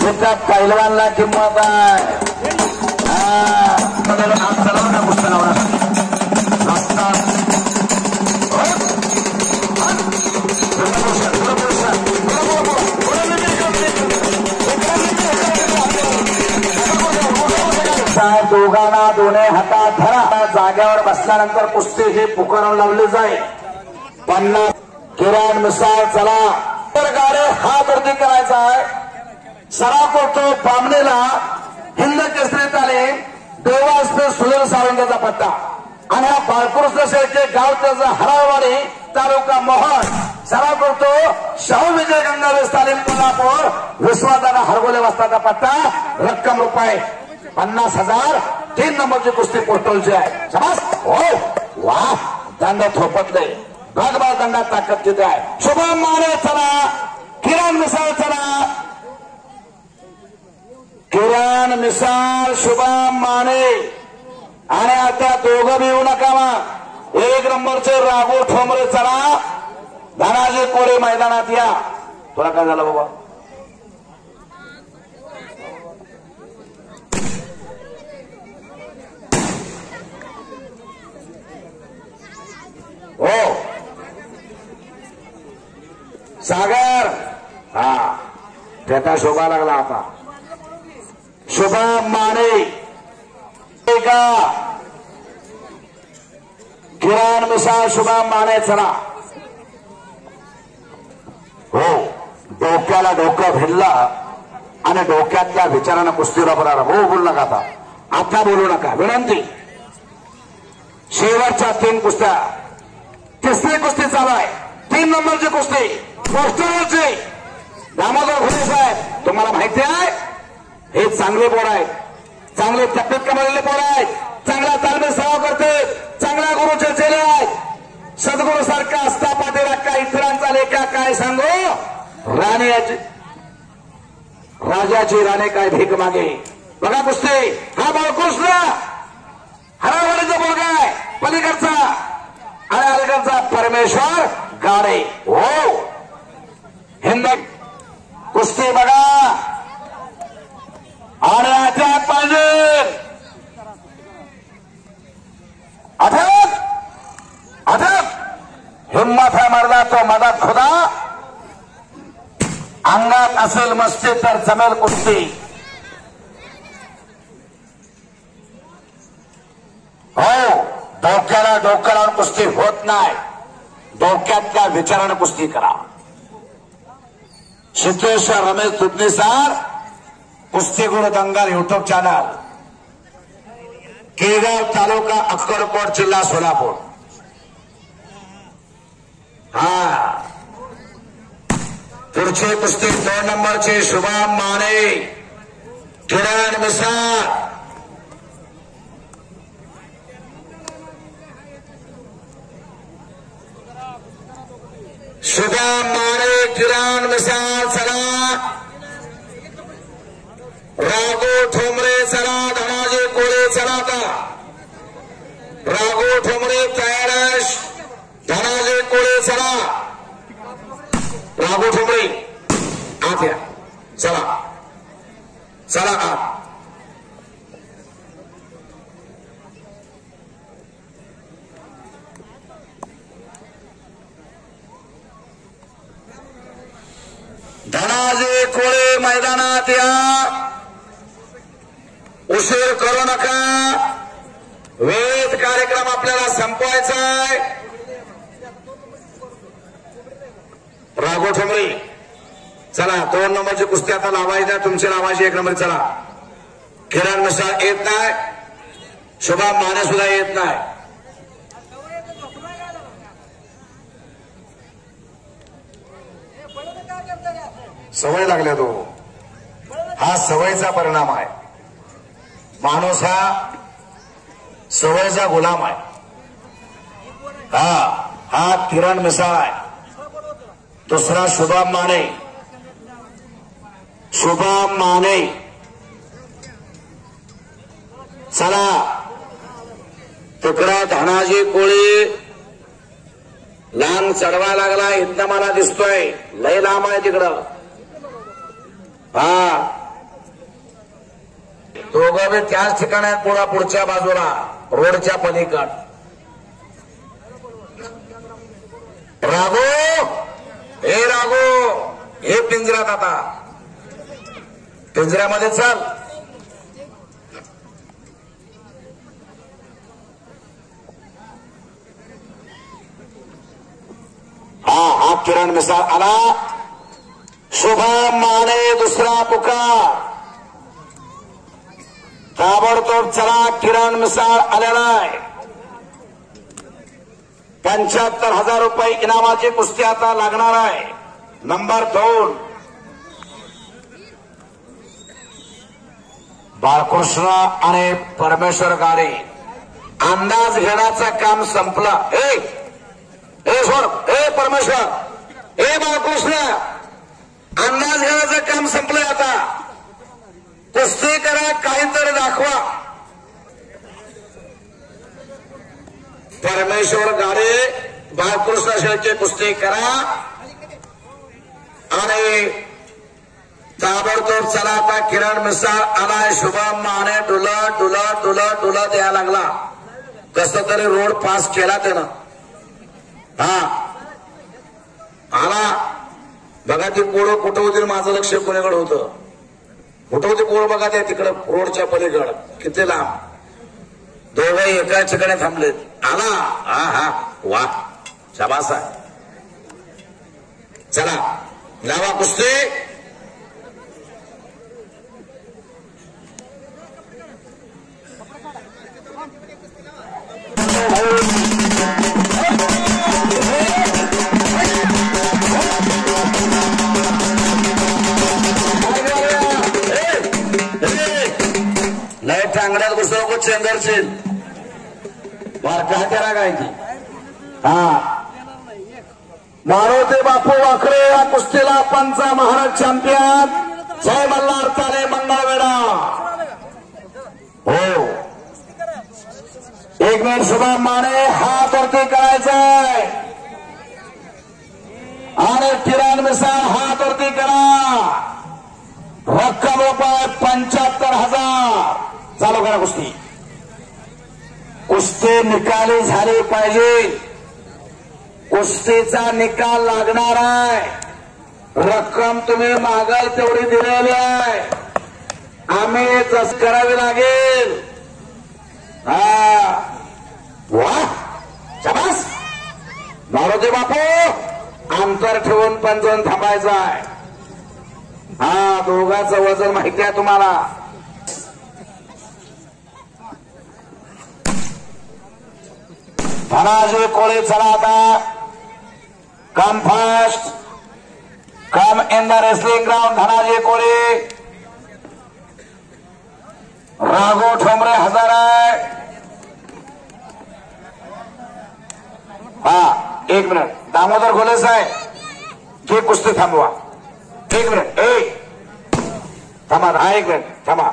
A: इथं पैलवानला किंमत आहे. पुस्तकावर असल्यानंतर कुस्ती ही पुकारून लावली जाईल. 50 किरण मिसाळ चला तर गाडे हात वरती करायचा आहे. सराव करतो बामणेला हिंद केसरी तालीम देवास्ते सुनील सावंगेचा पट्टा आणि हा बाळकृष्ण शेळके गाव त्याचा हरावाडी तालुका मोहन सराव करतो शाहू विजय गंगावेस तालीम कोल्हापूर विश्वादाना हरगोले वाजताचा पट्टा. रक्कम रुपये 50,000. 3 नंबरची कुस्ती पोस्टलची आहे. शाबास. हो वा दंड थोपटले भागभाग दंडात ताकद तिथे आहे. शुभम माने चला किरण मिसाळ चला किरण मिसाळ शुभम माने आणि आता दोघं बी येऊ नका मग. 1 नंबरचे राघू ठोंबरे चला धनाजी कोळे मैदानात या. तुला काय झालं बाबा? हो सागर हा त्याचा शोभा लागला आता. शुभम माने का किरण मिसाळ शुभम माने चला. हो डोक्याला डोकं भिडलं आणि डोक्यातल्या विचारानं कुस्तीला बरोबर हो बोलू नका. आता बोलू नका विनंती. शेवटच्या 3 कुस्त्या. तिसरी कुस्ती चालू आहे. 3 नंबरची कुस्ती पोस्टरवरची. दामोदर घोडे साहेब तुम्हाला माहिती आहे हे चांगले पोर आहेत. चांगले तब्येत कमावलेले पोर आहेत. चांगला तालमी सराव करते. चांगल्या गुरुचे चेले आहेत. सद्गुरू सारखा असता पाटील अक्का इतरांचा लेखा काय सांगू. राजाची राणे काय भीक मागे. बघा कुस्ती. हा बाळकृष्ण हरावाडीचा मुलगा आहे पलीकडचा आणि अलीकडचा परमेश्वर गाडे. हो हिंद कुस्ती बघा आणि अटॅक पाहिजे. अटॅक अटॅक हिम्मत है मरदा तो मदत खुदा. अंगात असेल मस्ती तर जमेल कुस्ती. हो डोक्याला डोकं लावून कुस्ती होत नाही. डोक्यातल्या विचारानं कुस्ती करा. सिद्धेश्वर रमेश दुधनीसार कुस्तीगुरु दंगल युट्यूब चॅनल केगाव तालुका अक्कलकोट जिल्हा सोलापूर. हा पुढची कुस्ती 2 नंबरची शुभम माने किरण मिसाळ. शुभम माने किरण मिसाळ चला. राघू ठोंबरे चला. धनाजी कोळे चला. राघू ठोंबरे तयारश. धनाजी कोळे चला. राघू ठोंबरे आत या चला चला आत. धनाजी कोळे मैदानात या. उशीर करू नका. वेद कार्यक्रम आपल्याला संपवायचा आहे. राघव ठोंबरे चला. 2 नंबरची कुस्ती आता लावायची. तुमची लावायची 1 नंबर चला. किरण मिसाळ येत नाही. शुभम माने सुद्धा येत नाही. सवय लागल्या तो. हा सवयीचा परिणाम आहे. माणूस हा सवयीचा गुलाम आहे. हा किरण मिसाळ आहे. दुसरा शुभम माने. शुभम माने चला. तिकडं धनाजी कोळी लांब चढवा लागला. इथं मला दिसतोय लय लांब आहे तिकडं. हा दोघं बी त्याच ठिकाणी आहेत. पुढच्या बाजूला रोडच्या पलीकड. राघू हे राघू हे पिंजऱ्यात. आता पिंजऱ्यामध्ये चल. हा किरण मिसाळ आला. शुभम माने दुसरा पुकार. ताबडतोब चला किरण मिसाळ आलेला आहे. 75,000 रुपये इनामाची कुस्ती आता लागणार आहे. नंबर 2 बाळकृष्ण आणि परमेश्वर गाडे. अंदाज घेण्याचं काम संपलं. ए सोड, ए परमेश्वर, ए बाळकृष्ण, अंदाज घेण्याचं काम संपलंय. आता कुस्ती करा, काहीतरी दाखवा. परमेश्वर गाडे बाळकृष्ण शेळके कुस्ती करा आणि ताबडतोब चला. आता किरण मिसाळ आलाय. शुभम माने डुलत डुलत डुलत डुलत यायला लागला. कस तरी रोड पास केला त्यानं. हा आला. बघा ती पोळं कुठं होती, माझं लक्ष कोणीकडे होतं. कुठं होती पोळं बघा, त्या तिकडं रोडच्या पलीकडं किती लांब. दोघं एका ठिकाणी थांबलेत. आला. हा हा वा शाबास आहे. चला लावा कुस्ती. लय टांगड्यात घुसव चेंगरशील. बारका त्याला काय की. हा मारुती बापू वाखरे या कुस्तीला पंचा महाराज चॅम्पियन. जय मल्हार ताले मंगळवेढा. हो 1 मिनिट. शुभम माने हात वरती करायचाय आणि किरण मिसाळ हात वरती करा. रक्कम रुपये 75,000. चालू करा कुस्ती. कुस्ती निकाली झाली पाहिजे. कुस्तीचा निकाल लागणार आहे. रक्कम तुम्ही मागाल तेवढी दिलेली आहे. आम्ही जस करावी लागेल. हा वा शाबास. मारुती बापू अंतर ठेवून पंचन थांबायचं आहे. हा दोघांचं वजन माहिती आहे तुम्हाला. धनाजी कोळे चला आता. Come fast, come in the wrestling ground. Dhanaji Kole, Raghav Thombare हजर आहे. हा 1 मिनिट. दामोदर घोले साहेब ही कुस्ती थांबवा. 1 मिनिट. थांबा. हा 1 मिनिट थांबा.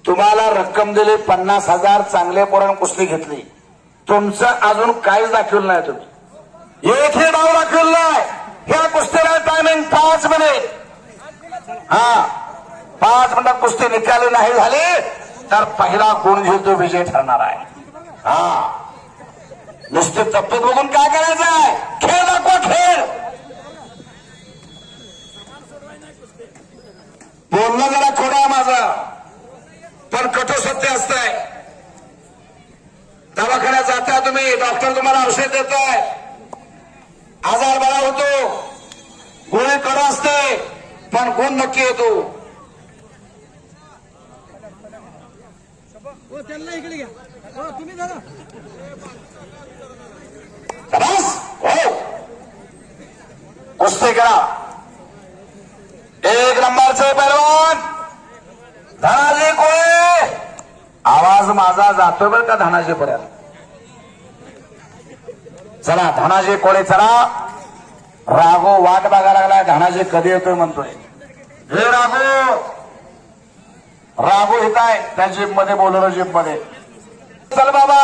A: तुम्हाला रक्कम दिली 50,000. चांगले पोरांनी कुस्ती घेतली. तुमचं अजून काहीच दाखवलं नाही. तुम्ही एकही डाव दाखवलं नाही. ह्या कुस्तीला टायमिंग 5 मिनिट. हा 5 मिनिटात कुस्ती निकाली नाही झाली तर पहिला गुण घेऊन तो विजय ठरणार आहे. हा नुसते तब्येत बघून काय करायचं आहे. खेळ दाखवा. खेळ बोलणं जरा खोडं आहे माझं, पण कठोर सत्य असतंय. दवाखान्यात जाता तुम्ही, डॉक्टर तुम्हाला औषध देताय, आजार बरा होतो, गोळी कडू असते, पण गुण नक्की येतो.
C: त्यांना इकडे घ्या. तुम्ही दादा
A: बस हो कुस्ती करा. 1 नंबरचे पैलवान धनाजी कोळे. आवाज माझा जातोय बरं का धनाजी पर्यंत. चला धनाजी कोळे चला. राघो वाट बघायला लागलाय. धनाजी कधी येतोय म्हणतोय. हे राघो येत आहे त्या जीप मध्ये, बोलेरो जीप मध्ये. चल बाबा.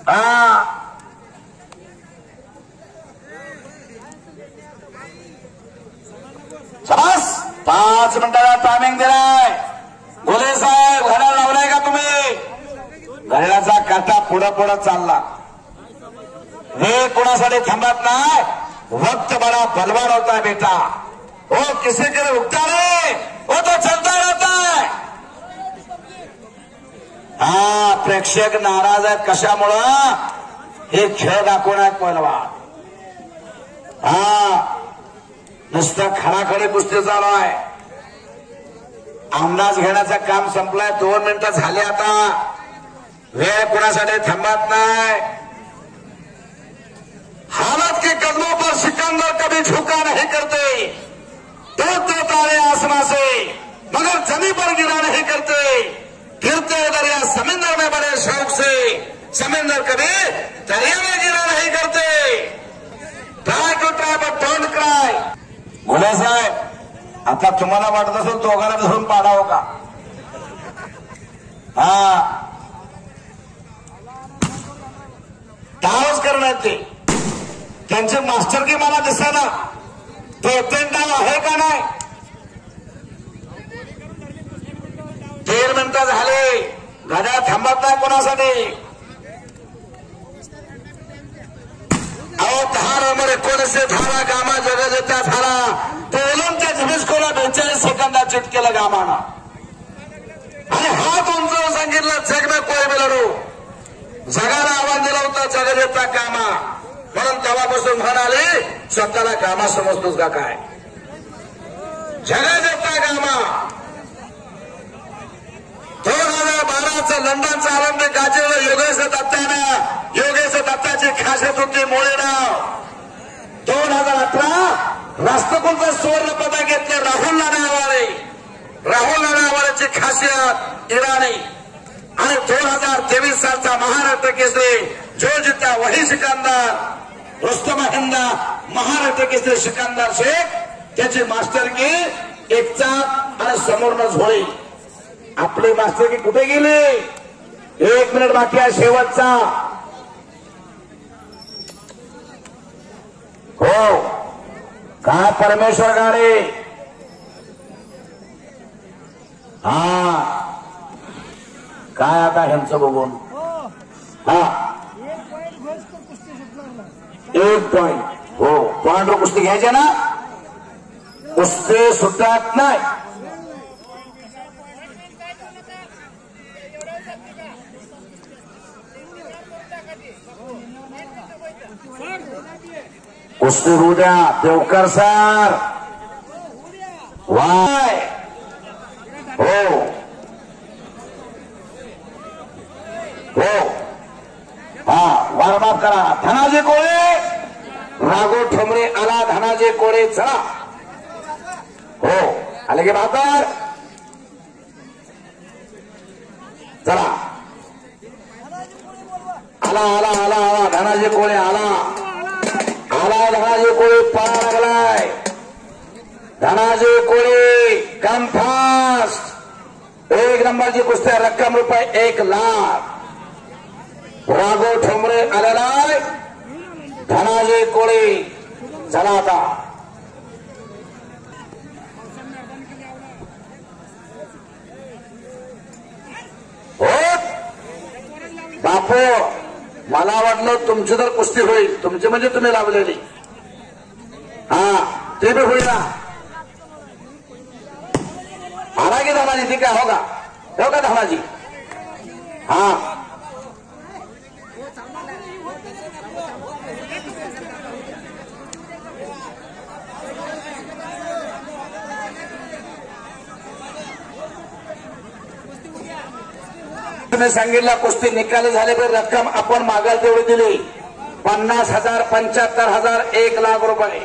A: हा शाबास. 5 मिनिटाचा टायमिंग दिलाय. गोले साहेब घड्याळ लावलाय का तुम्ही? घड्याळाचा काटा पुढं पुढं चालला. हे कोणासाठी थांबत नाही. वक्त बडा बलवान होता है बेटा. वो किसी के लिए रुकता नहीं, वो तो चलता रहता है. हा प्रेक्षक नाराज आहेत कशामुळं? हे खेळ दाखवण्यात पहिलवान. हा नुसतं खडाखडी कुस्ती चालू आहे. अंदाज घेण्याचं काम संपलंय. 2 मिनिटं झाले आता. वेळ कुणासाठी थांबत नाही. हालत के कदमों पर सिकंदर कभी झुका नहीं करते. तोड़ते तारे आसमां से मगर जमीन पर गिरा नहीं करते. गिरते दरिया समुद्र में बड़े शौक से समुद्र कभी दरिया में गिरा नहीं करते. Try to try but don't cry. गुन्हे साहेब आता तुम्हाला वाटत असेल दोघांना धरून पाडावं का? हा डावच करणार ते. त्यांचे मास्टर की मला दिसेना. ते डाव आहे का नाही? 1.5 मिनिटं झाले. घड्याळ थांबत नाही कोणासाठी. अहो 10 नंबर 19 धावा गामा जगजेता झाला. तो ओलमच्या झिमिस्कोला 42 सेकंदात चिटकेलं गामानं. आणि हात उंचावून सांगितलं जग में कोई भी लढू. जगाला आव्हान दिलं होतं जगजेता गामा. म्हणून तेव्हापासून म्हणाले स्वतःला गामा समजतोस का काय? जगजेता गामा. 2012चं लंडनचं ऑलिम्पिक गाजवलं योगेश दत्तानं. योगेश दत्ताची खासियत होती मोळे नाव. 2018 राष्ट्रकुलचं सुवर्ण पदक घेतलं राहुल नावाळे. राहुल नावाळेची खासियत इराणी. आणि 2023 सालचा महाराष्ट्र केसरी जो जिता वही सिकंदर. रुस्तम हिंदा महाराष्ट्र केसरी सिकंदर शेख. त्याची मास्टरकी एक चाक आणि समोरनं झोळी. आपली मास्टरकी कुठे गेली? 1 मिनिट बाकी आहे शेवटचा. हो काय परमेश्वर गाडे. हा काय आता ह्यांचं बघून. हा 1 पॉइंट. हो पॉइंटवर कुस्ती घ्यायचे ना. कुस्ती सुटत नाही. कुस्ती होऊ द्या. देवकर सर वाय. हो हो हा वार्मअप करा. धनाजी कोळे राघव ठोंबरे आला. धनाजी कोळे चला. हो आले की भाकर चला. आला आला आला आला धनाजी कोळे आला. आला धनाजी कोळी पळा लागलाय. धनाजी कोळी कम फास्ट. 1 नंबरची कुस्ती. रक्कम रुपये 1 लाख. राघव ठोंबरे आलेला आहे. धनाजी कोळी चला आता. हो बापू मला वाटलं तुमची तर कुस्ती होईल. तुमची म्हणजे तुम्ही लावलेली. हा ते बी होईल ना. आला की धनाजी. ठीक आहे. हो का? हो का धनाजी? हा तुम्ही सांगितलं कुस्ती निकाली झाले तर रक्कम आपण मागाल तेवढी दिली. 50,000 75,000 1 लाख रुपये.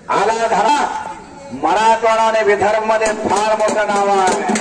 A: आला धना. मराठवाडा आणि विदर्भ मध्ये फार मोठं नाव आहे.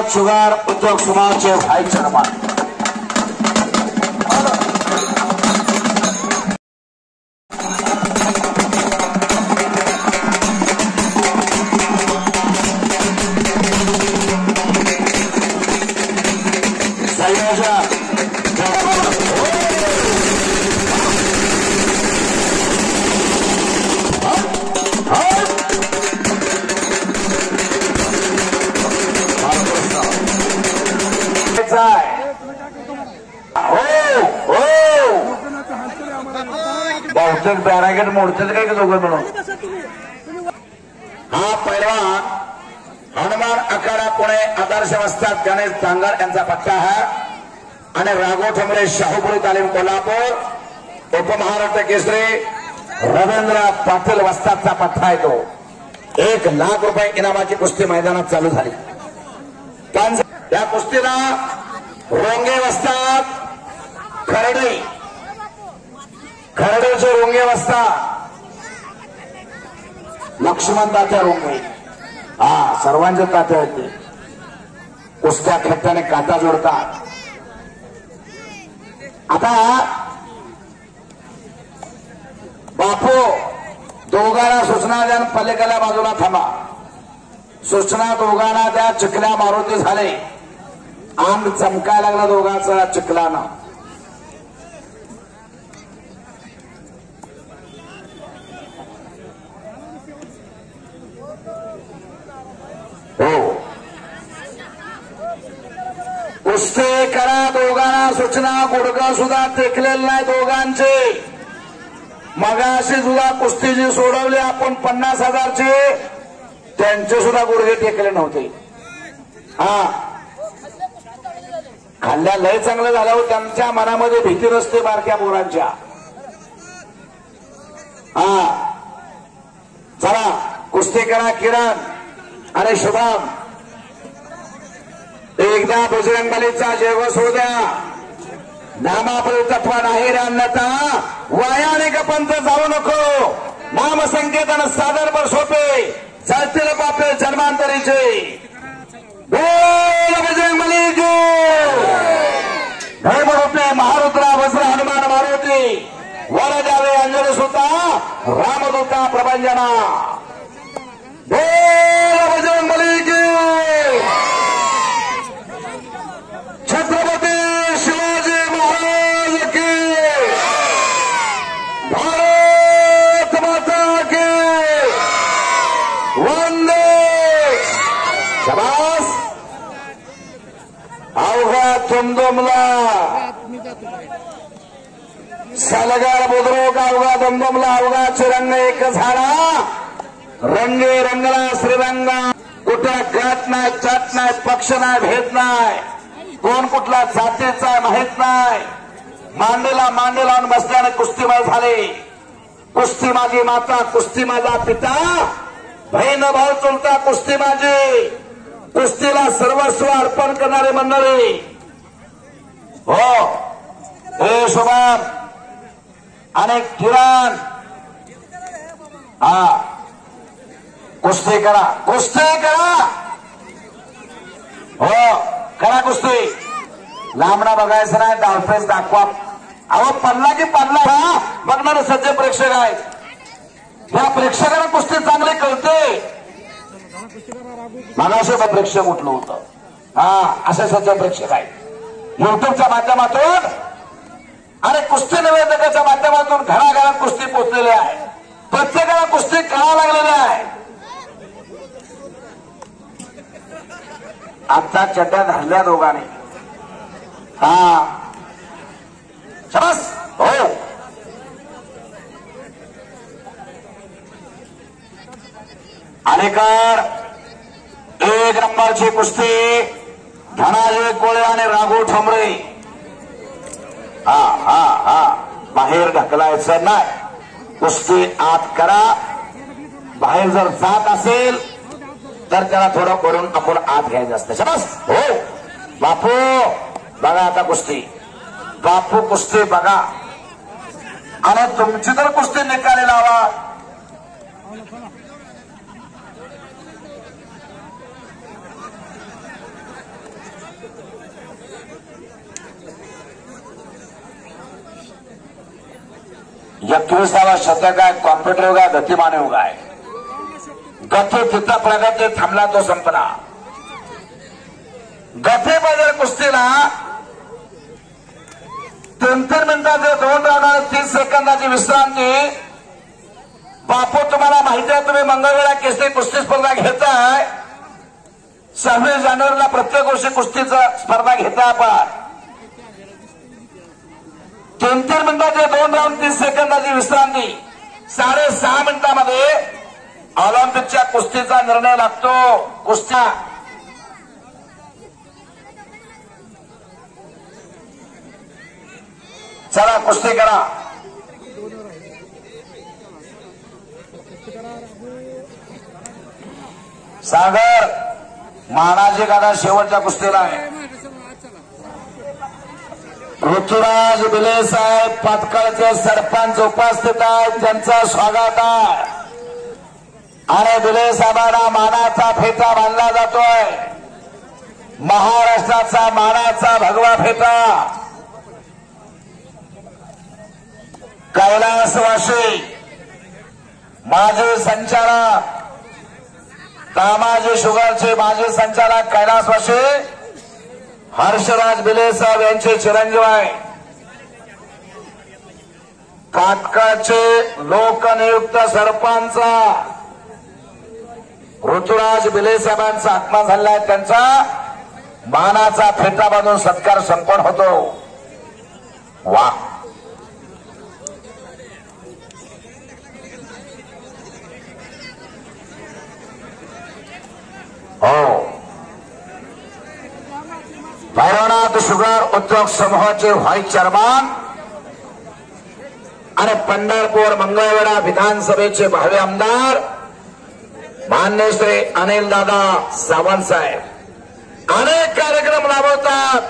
A: भारत शुगर उद्योग समाजचे व्हाईस चेअरमन बहुतेक बॅरागेट मोडतात काय दोघं मिळून. हा पैलवान हनुमान आखाडा पुणे आदर्श वस्ताद गणेश चांगर यांचा पट्टा आहे आणि राघव ठोंबरे शाहूपुरी तालीम कोल्हापूर उपमहाराष्ट्र केसरी रवींद्र पाटील वस्तादचा पट्टा आहे. तो 1 लाख रुपये इनामाची कुस्ती मैदानात चालू झाली. त्या कुस्तीला रोंगे वस्ताद खरडेचे रोंगे वस्ताद लक्ष्मण तात्या रोंगे. हा सर्वांचे तात्या आहेत ते. कुस्त्या खेळताना काटा जोडतात. आता बापू दोघांना सूचना द्या पलीकडल्या बाजूला थांबा. सूचना दोघांना द्या. चिखल्या मारुती झाले. अंग चमकायला लागला दोघांचा चिखलानं. हो कुस्ती करा दोघांना सूचना. गुडघा सुद्धा टेकलेलं नाही दोघांचे. मगाशी सुद्धा कुस्ती जी सोडवली आपण 50,000ची त्यांचे सुद्धा गुडघे टेकले नव्हते. हा खाल्ल्या लय चांगलं झाल्यावर त्यांच्या मनामध्ये भीती नसते बारक्या पोरांच्या. हा चला कुस्ती करा किरण आणि शुभम. एकदा बजरंगबलीचा जयघोष होऊ द्या. नामापरी तत्व नाही रे अन्नता वायाने गपंत जाऊ नको. नाम संकेतन सादर पर सोपे चालतील बापे जन्मांतरीचे. बोल बजरंगबली की भैमरूपी महारुद्रा वज्र हनुमान मारुती वर द्यावे अंजली सुता रामदूता प्रभंजना. बोल बजरंगबली की छत्रपती शिवाजी महाराज की भारत माता की वंदे. शाबास. अवघा तुमदुमला सलगार बुद्रुक अवघा दमदमला अवघा चिरंग एक झाला. रंगे रंगला श्रीरंगा. कुठं गाठ नाही चाट नाही पक्ष नाही भेद नाही. कोण कुठला जातीचा माहित नाही. मांडीला मांडी लावून बसल्याने कुस्तीमय झाले. कुस्ती माझी माता कुस्ती माझा पिता बहीण भाऊ चुलता कुस्ती माझी. कुस्तीला सर्वस्व अर्पण करणारे मंडळी. हो हे शुभम आणि किरण. हा कुस्ती करा कुस्ती करा. हो करा कुस्ती. लांबणा बघायचं नाही. डावपेच दाखवा. अहो पडला की पडला बघणारे सज्ज प्रेक्षक आहेत. त्या प्रेक्षकांना कुस्ती चांगली कळते. मगाशी प्रेक्षक उठलं होतं. हा असे सज्ज प्रेक्षक आहेत. युट्यूबच्या माध्यमातून आणि कुस्ती निवेदकाच्या माध्यमातून घराघरात कुस्ती पोचलेली आहे. प्रत्येकाला कुस्ती कळायला लागलेली आहे. आता चड्ड्या धरल्या दोघांनी. हा शाबास. हो अलीकड 1 नंबरची कुस्ती धनाजी कोळे आणि राघव ठोंबरे. हा हा हा बाहेर ढकलायचं नाही. कुस्ती आत करा. बाहेर जर जात असेल तर त्याला थोडं करून आपण आत घ्यायचं असतं. शाबास. हो बापू बघा आता कुस्ती. बापू कुस्ती बघा आणि तुमची तर कुस्ती निकाली लावा. 21वा शतक आहे, कॉम्प्युटर युग आहे, गतिमान युग आहे. गती तिथं प्रगती थांबला तो संपला. गतीबद्दल कुस्तीला 3-3 मिनिटाचे 2 राऊंड आणि 30 सेकंदाची विश्रांती. बापू तुम्हाला माहिती आहे, तुम्ही मंगळवेढा केसरी कुस्ती स्पर्धा घेताय. 26 जानेवारीला प्रत्येक वर्षी कुस्तीचा स्पर्धा घेताय आपण. 3-3 मिनिटाचे 2 राऊंड 30 सेकंदाची विश्रांती. 6.5 मिनिटांमध्ये ऑलिम्पिकच्या कुस्तीचा निर्णय लागतो. कुस्त्या चला कुस्ती करा. सागर मानाजी गाडा शेवटच्या कुस्तीला आहे. ऋतुराज बिले साहेब पातकाळचे सरपंच उपस्थित आहेत, त्यांचं स्वागत आहे. आणि बिले साहेबांना मानाचा फेटा बांधला जातोय. महाराष्ट्राचा मानाचा भगवा फेटा. कैलासवासी माजी संचालक, तामाजी शुगरचे माजी संचालक कैलासवासी हर्षराज बिले साहेब यांचे चिरंजीव आहे. काटकाचे लोकनियुक्त सरपंच ऋतुराज बिले साहेबांचा आत्मा झाला आहे. त्यांचा मानाचा फेटा बांधून सत्कार संपन्न होतो. वा हो. भैरवनाथ शुगर उद्योग समूहाचे व्हाईस चेअरमन आणि पंढरपूर मंगळवेढा विधानसभेचे भावी आमदार मान्य श्री अनिल दादा सावंत साहेब अनेक कार्यक्रम राबवतात.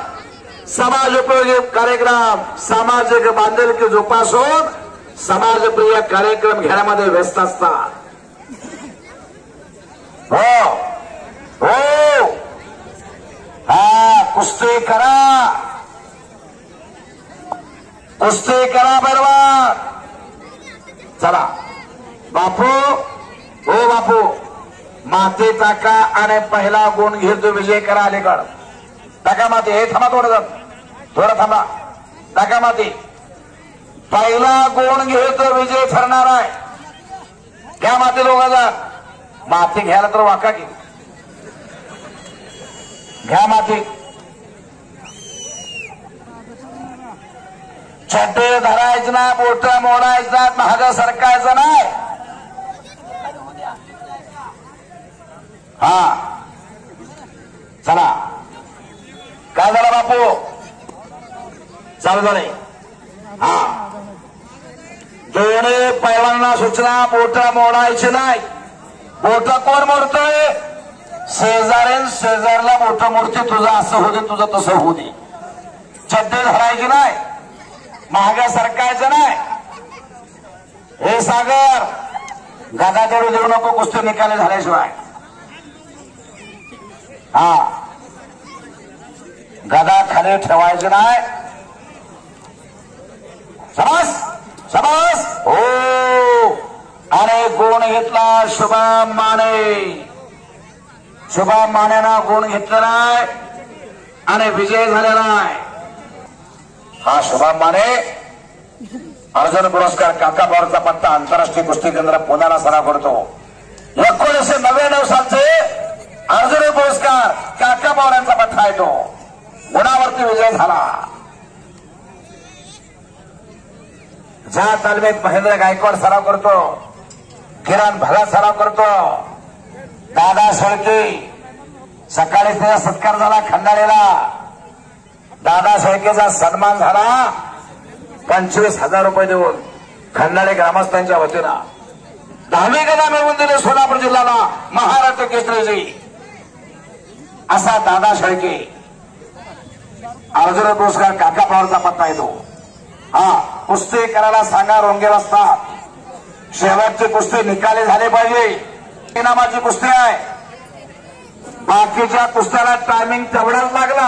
A: समाज उपयोगी कार्यक्रम, सामाजिक बांधिलकी जोपासून समाजप्रिय कार्यक्रम घेण्यामध्ये व्यस्त असतात. हो हो हा कुस्ती करा, कुस्ती करा बरोबर. चला बापू, हो बापू, माती टाका आणि पहिला गुण घेतो विजय करा. अलीकड टाका माती. हे थांबा थोडं थांबा. टाका माती. पहिला गुण घेतो विजय ठरणार आहे. घ्या माती. 2000 माती घ्यायला तर वाका की घ्या माती. चड्डे धरायचं नाही, बोट मोडायचं नाही, महाग सरकायचं नाही. हा चला. काय झालं बापू? चालू झाले. हा दोन्ही पैलवानांना सूचना, बोट मोडायची नाही. बोट कोण मोडतोय? शेजारीन शेजारला मोठं मोडते. तुझं असं होऊ दे, तुझं तसं होऊ दे. चड्डे धरायची नाही, महागा सरकायचं नाही. हे सागर गदा तेवढू देऊ नको कुस्ती निकाली झाल्याशिवाय. हा गदा खाली ठेवायची नाही. समज समज. हो. आणि गुण घेतला शुभम माने. शुभम मानेना गुण घेतलेला आहे आणि विजय झालेला आहे. हा शुभम माने अर्जुन पुरस्कार काका पवारचा पत्ता आंतरराष्ट्रीय कुस्ती केंद्र पुण्याला सराव करतो. 1999 सालचे अर्जुन पुरस्कार काका पवारांचा पत्ता आहे. तो गुणावरती विजय झाला. ज्या तालमीत महेंद्र गायकवाड सराव करतो, किरण भगत सराव करतो, दादा शेळके. सकाळी त्याचा सत्कार झाला खंडाळेला. दादा शेळकेचा सन्मान झाला 25,000 रुपये देऊन खंडाळे ग्रामस्थांच्या वतीनं. 10वी गदा मिळवून दिले सोलापूर जिल्ह्याला महाराष्ट्र केसरीजी. असा दादा शेळके. अर्जुन पुरस्कार काका पवारचा पत्ता येतो. हा कुस्ती करायला सांगा. रोंगे असतात. शेवटची कुस्ती निकाली झाली पाहिजे. नामाची कुस्ती आहे. बाकीच्या कुस्त्याला टायमिंग तेवढाच लागला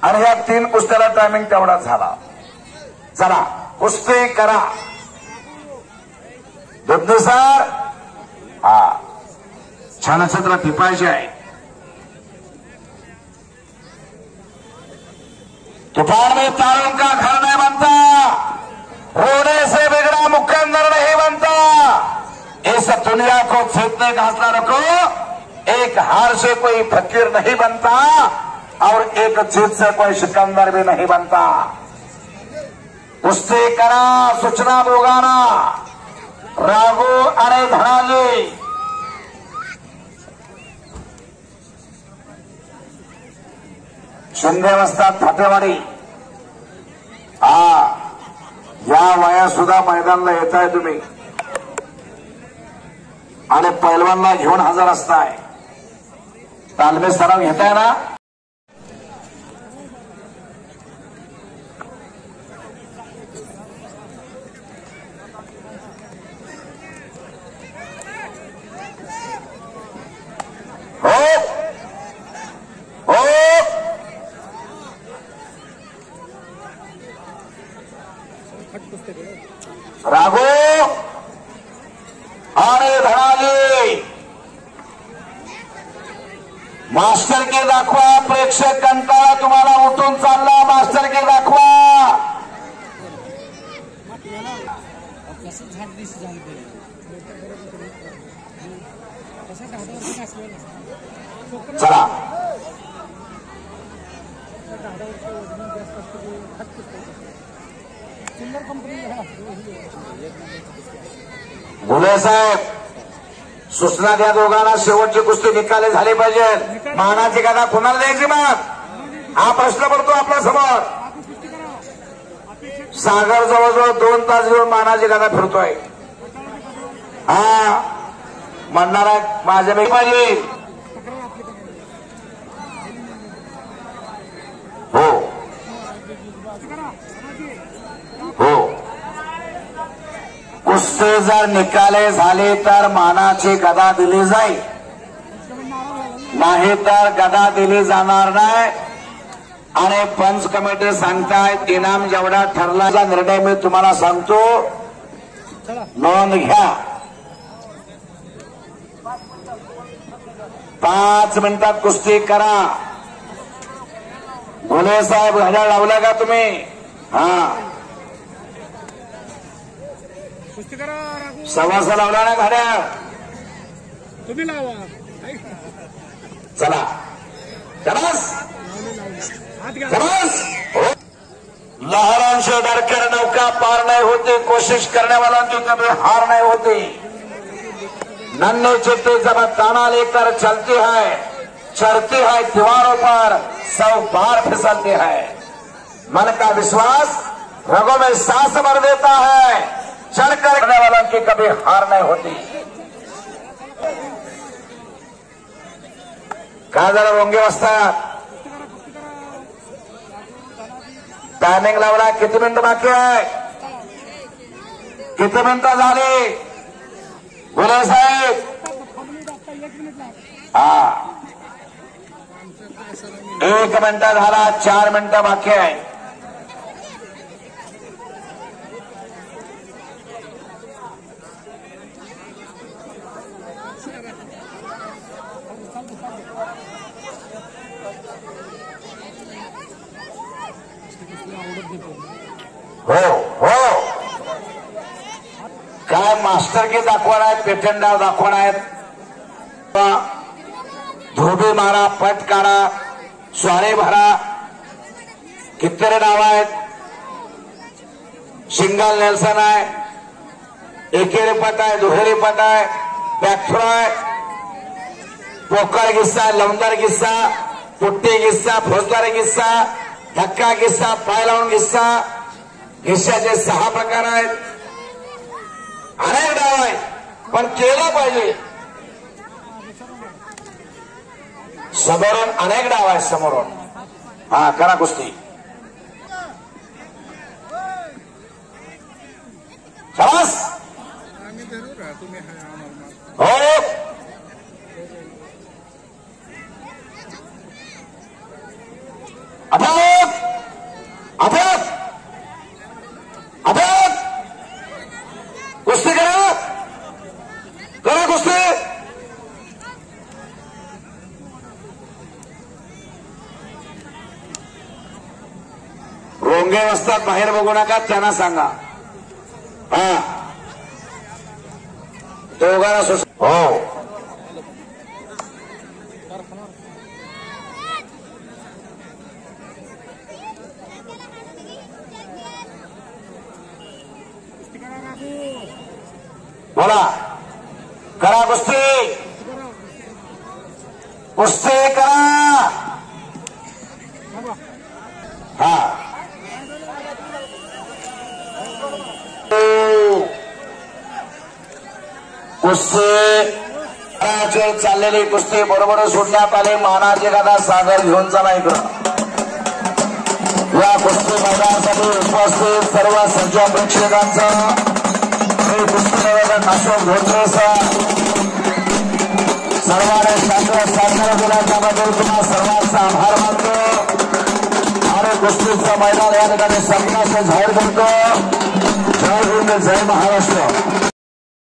A: आणि या 3 कुस्त्याला टायमिंग तेवढाच झाला. चला कुस्ती करा. दुधनी सर हा छानछत्र टिपायचे आहे. तूफान में तारों का घर नहीं बनता, रोने से बिगड़ा मुकद्दर नहीं बनता. इस दुनिया को जीतने का हौसला रखो. एक हार से कोई फकीर नहीं बनता और एक जीत से कोई सिकंदर भी नहीं बनता. कुस्ती करा, सूचना दोघांना राघू आणि धनाजी. शिंदे वस्तात फाटेवाडी. हा या वयात सुद्धा मैदानाला येताय तुम्ही आणि पैलवानला घेऊन हजर असताय. तालमी सराव घेताय ना. हो हो राघू आणि धनाजी. मास्टर के दाखवा. प्रेक्षक कंटाळा तुम्हाला उठून चालला. मास्टर के दाखवा.
C: कसं झाड दिस झालं कसं झाडावरती असलं
A: चला गुले साहेब सूचना द्या दोघांना. शेवटची कुस्ती निकाली झाली पाहिजे. मानाची गादा कोणाला द्यायची मग हा प्रश्न पडतो आपल्या समोर. सागर जवळजवळ 2 तास घेऊन मानाची गादा फिरतोय. हा म्हणणारा माझ्या पाहिजे. हो हो कुस्ती जर निकाले झाले तर मानाची गदा दिली जाईल, नाही तर गदा दिली जाणार नाही. आणि पंच कमिटी सांगतायत इनाम जेवढा ठरला निर्णय मी तुम्हाला सांगतो. नोंद घ्या. 5 मिनिटात कुस्ती करा. गुले साहेब घड्याळ लावला का तुम्ही? हा सव्वासा लावला ना घड्याळ?
C: तुम्ही लावा.
A: चला चलास लहरों से डरकर नौका पार नहीं होती. कोशिश करने वालों की कभी हार नहीं होती. नन्हे चिट्टे जब ताना लेकर चलती है, चढ़ती है दीवारों पर 100 बार फिसलती है. मन का विश्वास रगों में सांस भर देता है. चढ़कर करने वालों की कभी हार नहीं होती. काय जरा रोंगे वाजतात. टायमिंग लावला. किती मिनिटं बाकी आहे? किती मिनिटं झाली गुले साहेब? हा 1 मिनिट झाला. 4 मिनिटं बाकी आहे. हो हो काय मास्टर की दाखवणार आहेत, पेटंडाव दाखवणार आहेत. धोबी मारा, पट काढा, स्वारे भरा, कितीतरी नाव आहेत. सिंगल नेल्सन आहे, एकेरी पट आहे, दुहेरी पट आहे, बॅकथ्रो आहे, पोकळ गिस्सा, लवंदर गिस्सा, पुट्टी गिस्सा, फौजदारी गिस्सा, धक्का गिस्सा, पाय लावून गिस्सा. गिस्साचे 6 प्रकार आहेत. अनेक डाव आहेत, पण केलं पाहिजे. समोरून अनेक डाव आहेत. समोरून हा करा कुस्ती. शाबास. हो अभ्यास अभ्यास अभ्यास कुस्ती करा. भोंगे बसतात बाहेर बघू नका त्यांना सांगा. हा दोघांना हो बोला करा कुस्ती कुस्ती करा. हा कुस्ती चाललेली कुस्ती बरोबर सोडण्यात आले. मानाचे दादा सागर घेऊन चला इकडं. या कुस्ती मैदानासाठी उपस्थित सर्व सज्ज प्रेक्षकांचं कुस्ती मैदान अशोक धोत्रे सर्वांनी शास्त्र साकार केला त्याबद्दल तुम्हा सर्वांचा आभार मानतो आणि कुस्तीचं मैदान या ठिकाणी संपण्याचं जाहीर करतो. जय हिंद जय महाराष्ट्र.